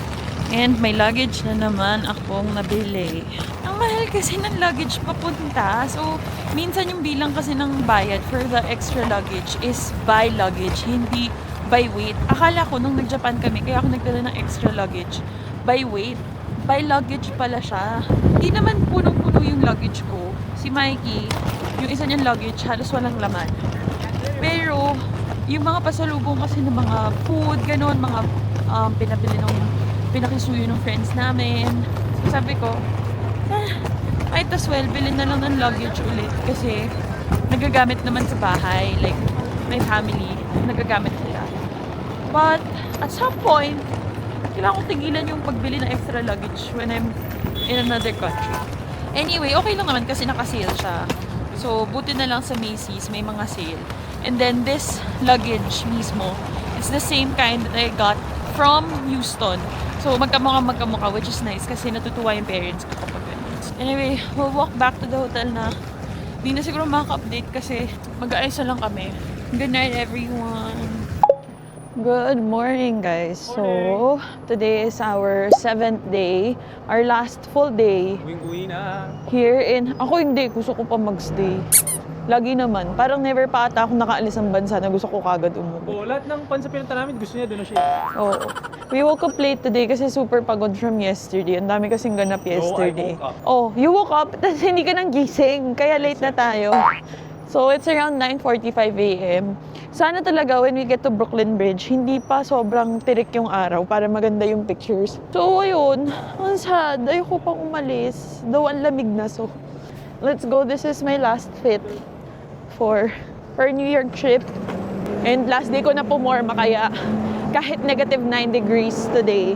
And may luggage na naman akong nabili. Ang mahal kasi ng luggage papunta. So, minsan yung bilang kasi ng bayad for the extra luggage is by luggage, hindi by weight. Akala ko nung nag-Japan kami, kaya ako nagdala ng extra luggage. By weight. By luggage pala siya. Hindi naman punong-puno yung luggage ko. Si Mikey, yung isa niyang luggage, halos walang laman. Pero, yung mga pasalubong kasi ng mga food, ganun, mga pinabili ng pinakisuyo ng friends namin. So, sabi ko, might as well, bilhin na lang ng luggage ulit kasi nagagamit naman sa bahay. Like, my family, nagagamit sila. But, at some point, kailangan kong tigilan yung pagbili ng extra luggage when I'm in another country. Anyway, okay lang naman kasi naka-sale siya. So, buti na lang sa Macy's, may mga sale. And then, this luggage mismo, it's the same kind that I got from Houston. So, magkamukha, which is nice kasi natutuwa yung parents ko kapag ganun. Anyway, we'll walk back to the hotel na hindi na siguro makaka-update kasi mag-aayos na lang kami. Good night, everyone! Good morning, guys. So, today is our 7th day, our last full day Uwing-uwi na. here in... Ako hindi, gusto ko pa magstay. Lagi naman. Parang never pa ata ako nakaalis ng bansa na gusto ko kagad umuwi. Oh, lahat ng pansa pinunta namin, gusto niya doon na siya. Oo. We woke up late today kasi super pagod from yesterday. Ang dami kasing ganap yesterday. woke up. Oh, you woke up, tapos hindi ka nang gising. Kaya late na tayo. So, it's around 9:45 a.m. Sana talaga when we get to Brooklyn Bridge, hindi pa sobrang tirik yung araw para maganda yung pictures. So, ayun. Ang sad. Ayoko pang umalis. Daw ang lamig na. So, let's go. This is my last fit for New York trip. And last day ko na pumorma kaya kahit negative 9 degrees today,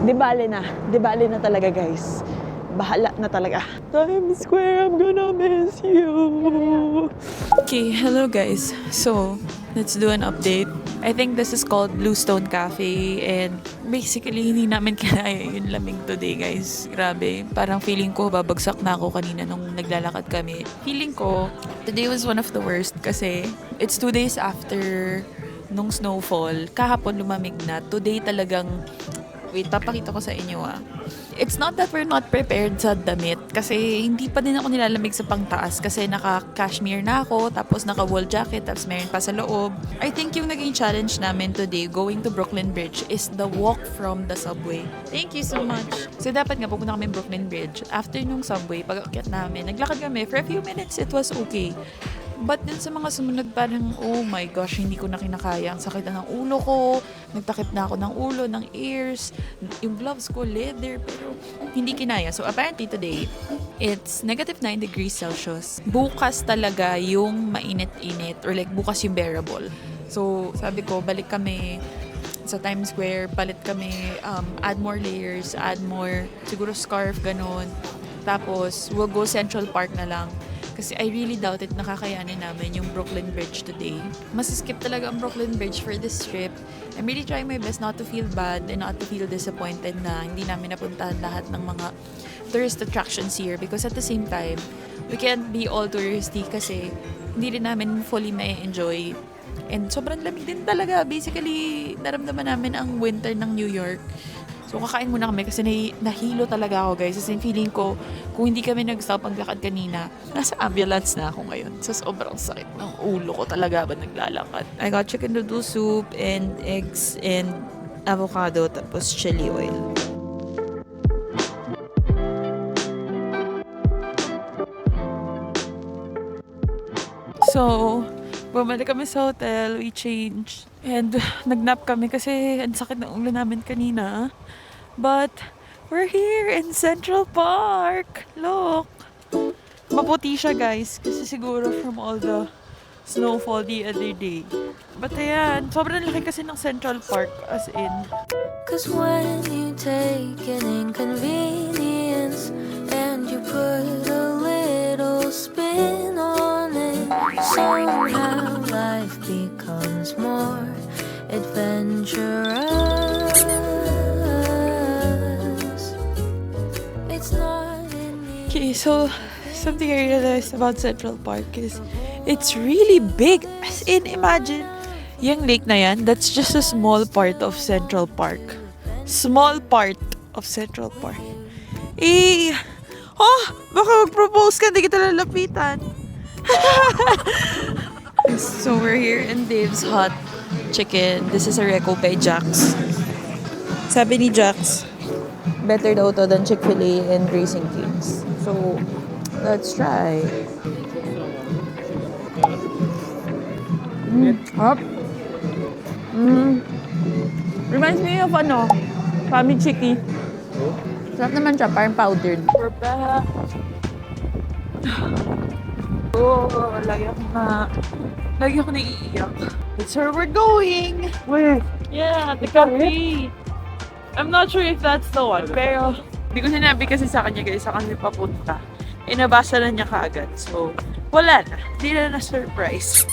di bale na talaga guys. Bahala na talaga. Times Square, I'm gonna miss you. Okay, hello guys. So, let's do an update. I think this is called Bluestone Cafe and basically hindi namin kinaya yung lamig today guys. Grabe. Parang feeling ko babagsak na ako kanina nung naglalakad kami. Feeling ko today was one of the worst kasi it's 2 days after nung snowfall. Kahapon lumamig na. Today talagang wait, papakita ko sa inyo It's not that we're not prepared sa damit kasi hindi pa din ako nilalamig sa pangtaas kasi naka-cashmere na ako tapos naka-wool jacket tapos meron pa sa loob. I think yung naging challenge namin today going to Brooklyn Bridge is the walk from the subway. Thank you so much. So dapat nga pupunta kami Brooklyn Bridge. After nung subway, pag-akyat namin, naglakad kami for a few minutes, it was okay. But din sa mga sumunod parang, oh my gosh, hindi ko na kinakaya. Ang sakit na ng ulo ko, nagtakip na ako ng ulo, ng ears, yung gloves ko, leather, pero hindi kinaya. So apparently today, it's negative 9 degrees Celsius. Bukas talaga yung mainit-init or like bukas yung bearable. So sabi ko, balik kami sa Times Square, palit kami, add more layers, add more, siguro scarf, ganun. Tapos, we'll go Central Park na lang. Kasi I really doubted na kakayanin namin yung Brooklyn Bridge today. Mas skip talaga ang Brooklyn Bridge for this trip. I'm really trying my best not to feel bad and not to feel disappointed na hindi namin napuntahan lahat ng mga tourist attractions here because at the same time, we can't be all touristy kasi hindi rin namin fully may enjoy. And sobrang lamig din talaga. Basically, naramdaman namin ang winter ng New York. So, kakain muna kami kasi nahilo talaga ako, guys. Kasi feeling ko, kung hindi kami nag-stop maglakad kanina, nasa ambulance na ako ngayon. So, sobrang sakit ng ulo ko talaga ba naglalakad. I got chicken noodle soup and eggs and avocado tapos chili oil. So, bumalik kami sa hotel, we changed, and nagnap kami kasi ang sakit ng ulo namin kanina. But, we're here in Central Park! Look! Maputi siya, guys, kasi siguro from all the snowfall the other day. But ayan, sobrang laki kasi ng Central Park, as in. Cause when you take an inconvenience and you put a little spin on it, somehow life becomes more adventurous. It's not in the Okay, so something I realized about Central Park is it's really big. As in, imagine, yung lake na yan, that's just a small part of Central Park. Small part of Central Park. Eh, oh, baka mag-propose ka, hindi kita lalapitan. So we're here in Dave's Hot Chicken. This is a reco by Jax. Sabi ni Jax, better daw to than Chick-fil-A and Racing Kings. So, let's try. Hop. Reminds me of Fami Chicky. Sarap naman siya, parang powdered. We're back. Oh, lagi ako naiiyak. That's where we're going. Where? Yeah, the cafe. I'm not sure if that's the one, pero hindi ko sinabi kasi sa kanya guys, sa kanya papunta. Inabasa na niya kaagad. So, wala na. Hindi na na-surprise.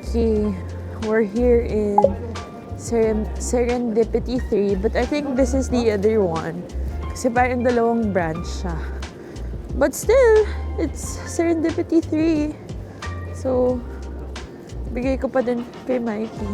Okay, we're here in Serendipity 3, but I think this is the other one. Kasi parang dalawang branch siya. But still, it's Serendipity 3. So, bigay ko pa din kay Mikey.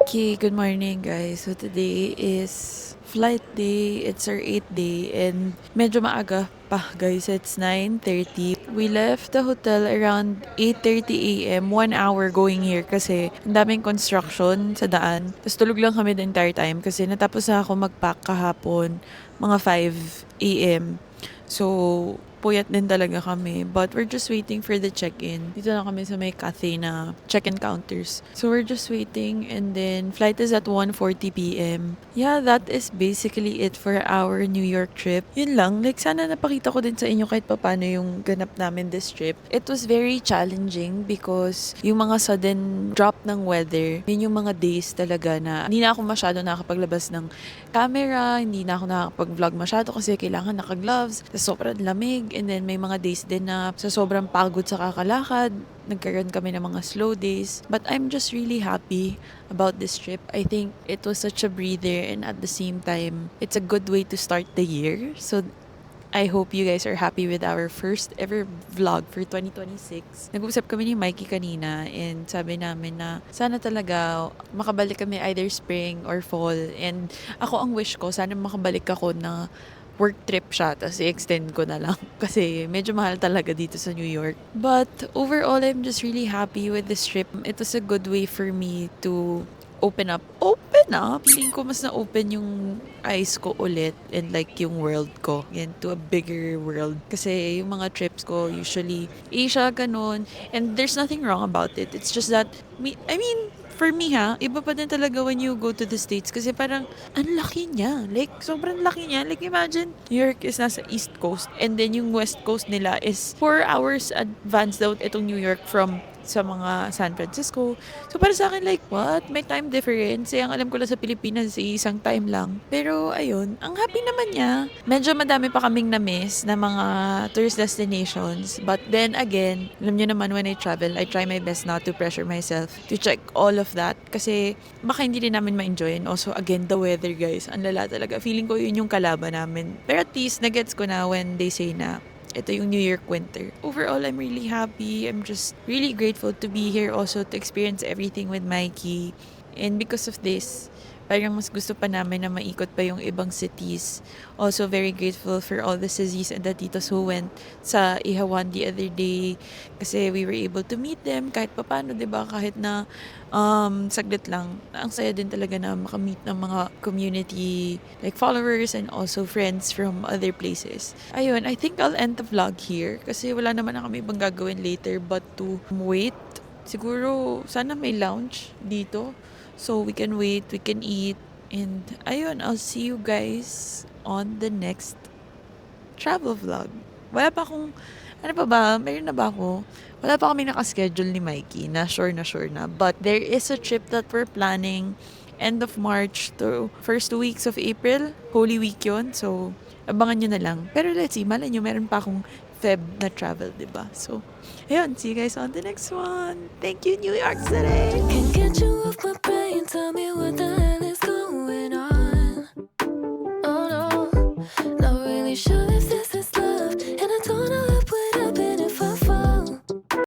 Okay, good morning guys. So today is flight day. It's our 8th day and medyo maaga pa guys. It's 9:30. We left the hotel around 8:30 a.m. 1 hour going here kasi ang daming construction sa daan. Tapos tulog lang kami the entire time kasi natapos na ako mag-pack kahapon mga 5 a.m. So, puyat din talaga kami. But we're just waiting for the check-in. Dito na kami sa may Cathay na check-in counters. So we're just waiting and then flight is at 1:40 p.m. Yeah, that is basically it for our New York trip. Yun lang. Like, sana napakita ko din sa inyo kahit paano yung ganap namin this trip. It was very challenging because yung mga sudden drop ng weather, yun yung mga days talaga na hindi na ako masyado nakapaglabas ng camera, hindi na ako nakakapag-vlog masyado kasi kailangan naka-gloves. Sobrang lamig. And then may mga days din na sa sobrang pagod sa kakalakad, nagkaroon kami ng mga slow days. But I'm just really happy about this trip. I think it was such a breather and at the same time, it's a good way to start the year. So I hope you guys are happy with our first ever vlog for 2026. Nag-usap kami ni Mikey kanina and sabi namin na sana talaga makabalik kami either spring or fall. And ako ang wish ko, sana makabalik ako na work trip siya, tapos i-extend ko na lang. Kasi medyo mahal talaga dito sa New York. But overall, I'm just really happy with this trip. It was a good way for me to open up. Feeling ko mas na-open yung eyes ko ulit and like yung world ko. Yan, to a bigger world. Kasi yung mga trips ko, usually Asia, ganun. And there's nothing wrong about it. It's just that, for me iba pa din talaga when you go to the States kasi parang ang laki niya. Like, sobrang laki niya. Like, imagine, New York is nasa East Coast and then yung West Coast nila is 4 hours advanced daw itong New York from sa mga San Francisco. So para sa akin, like, what? May time difference. Ang alam ko lang sa Pilipinas, isang time lang. Pero ayun, ang happy naman niya. Medyo madami pa kaming na-miss na mga tourist destinations. But then again, alam niyo naman when I travel, I try my best not to pressure myself to check all of that. Kasi baka hindi rin namin ma-enjoy. And also, again, the weather, guys. Ang lala talaga. Feeling ko yun yung kalaban namin. Pero at least, nagets ko na when they say na ito yung New York winter. Overall, I'm really happy. I'm just really grateful to be here also to experience everything with Mikey. And because of this, parang mas gusto pa namin na maikot pa yung ibang cities. Also, very grateful for all the Sizzies and the titos who went sa Ihawan the other day. Kasi we were able to meet them kahit papano, diba? Kahit na saglit lang. Ang saya din talaga na makamit ng mga community like followers and also friends from other places. Ayun, I think I'll end the vlog here kasi wala naman na kami ibang gagawin later but to wait. Siguro, sana may lounge dito. So, we can wait, we can eat. And, ayun, I'll see you guys on the next travel vlog. Wala pa akong, ano pa ba? Meron na ba ako? Wala pa kami nakaschedule ni Mikey na sure na. But there is a trip that we're planning end of March to first 2 weeks of April. Holy Week yun. So, abangan nyo na lang. Pero let's see, malay nyo, meron pa akong Feb na travel, diba? So, ayun, see you guys on the next one. Thank you, New York City! Can't get you off my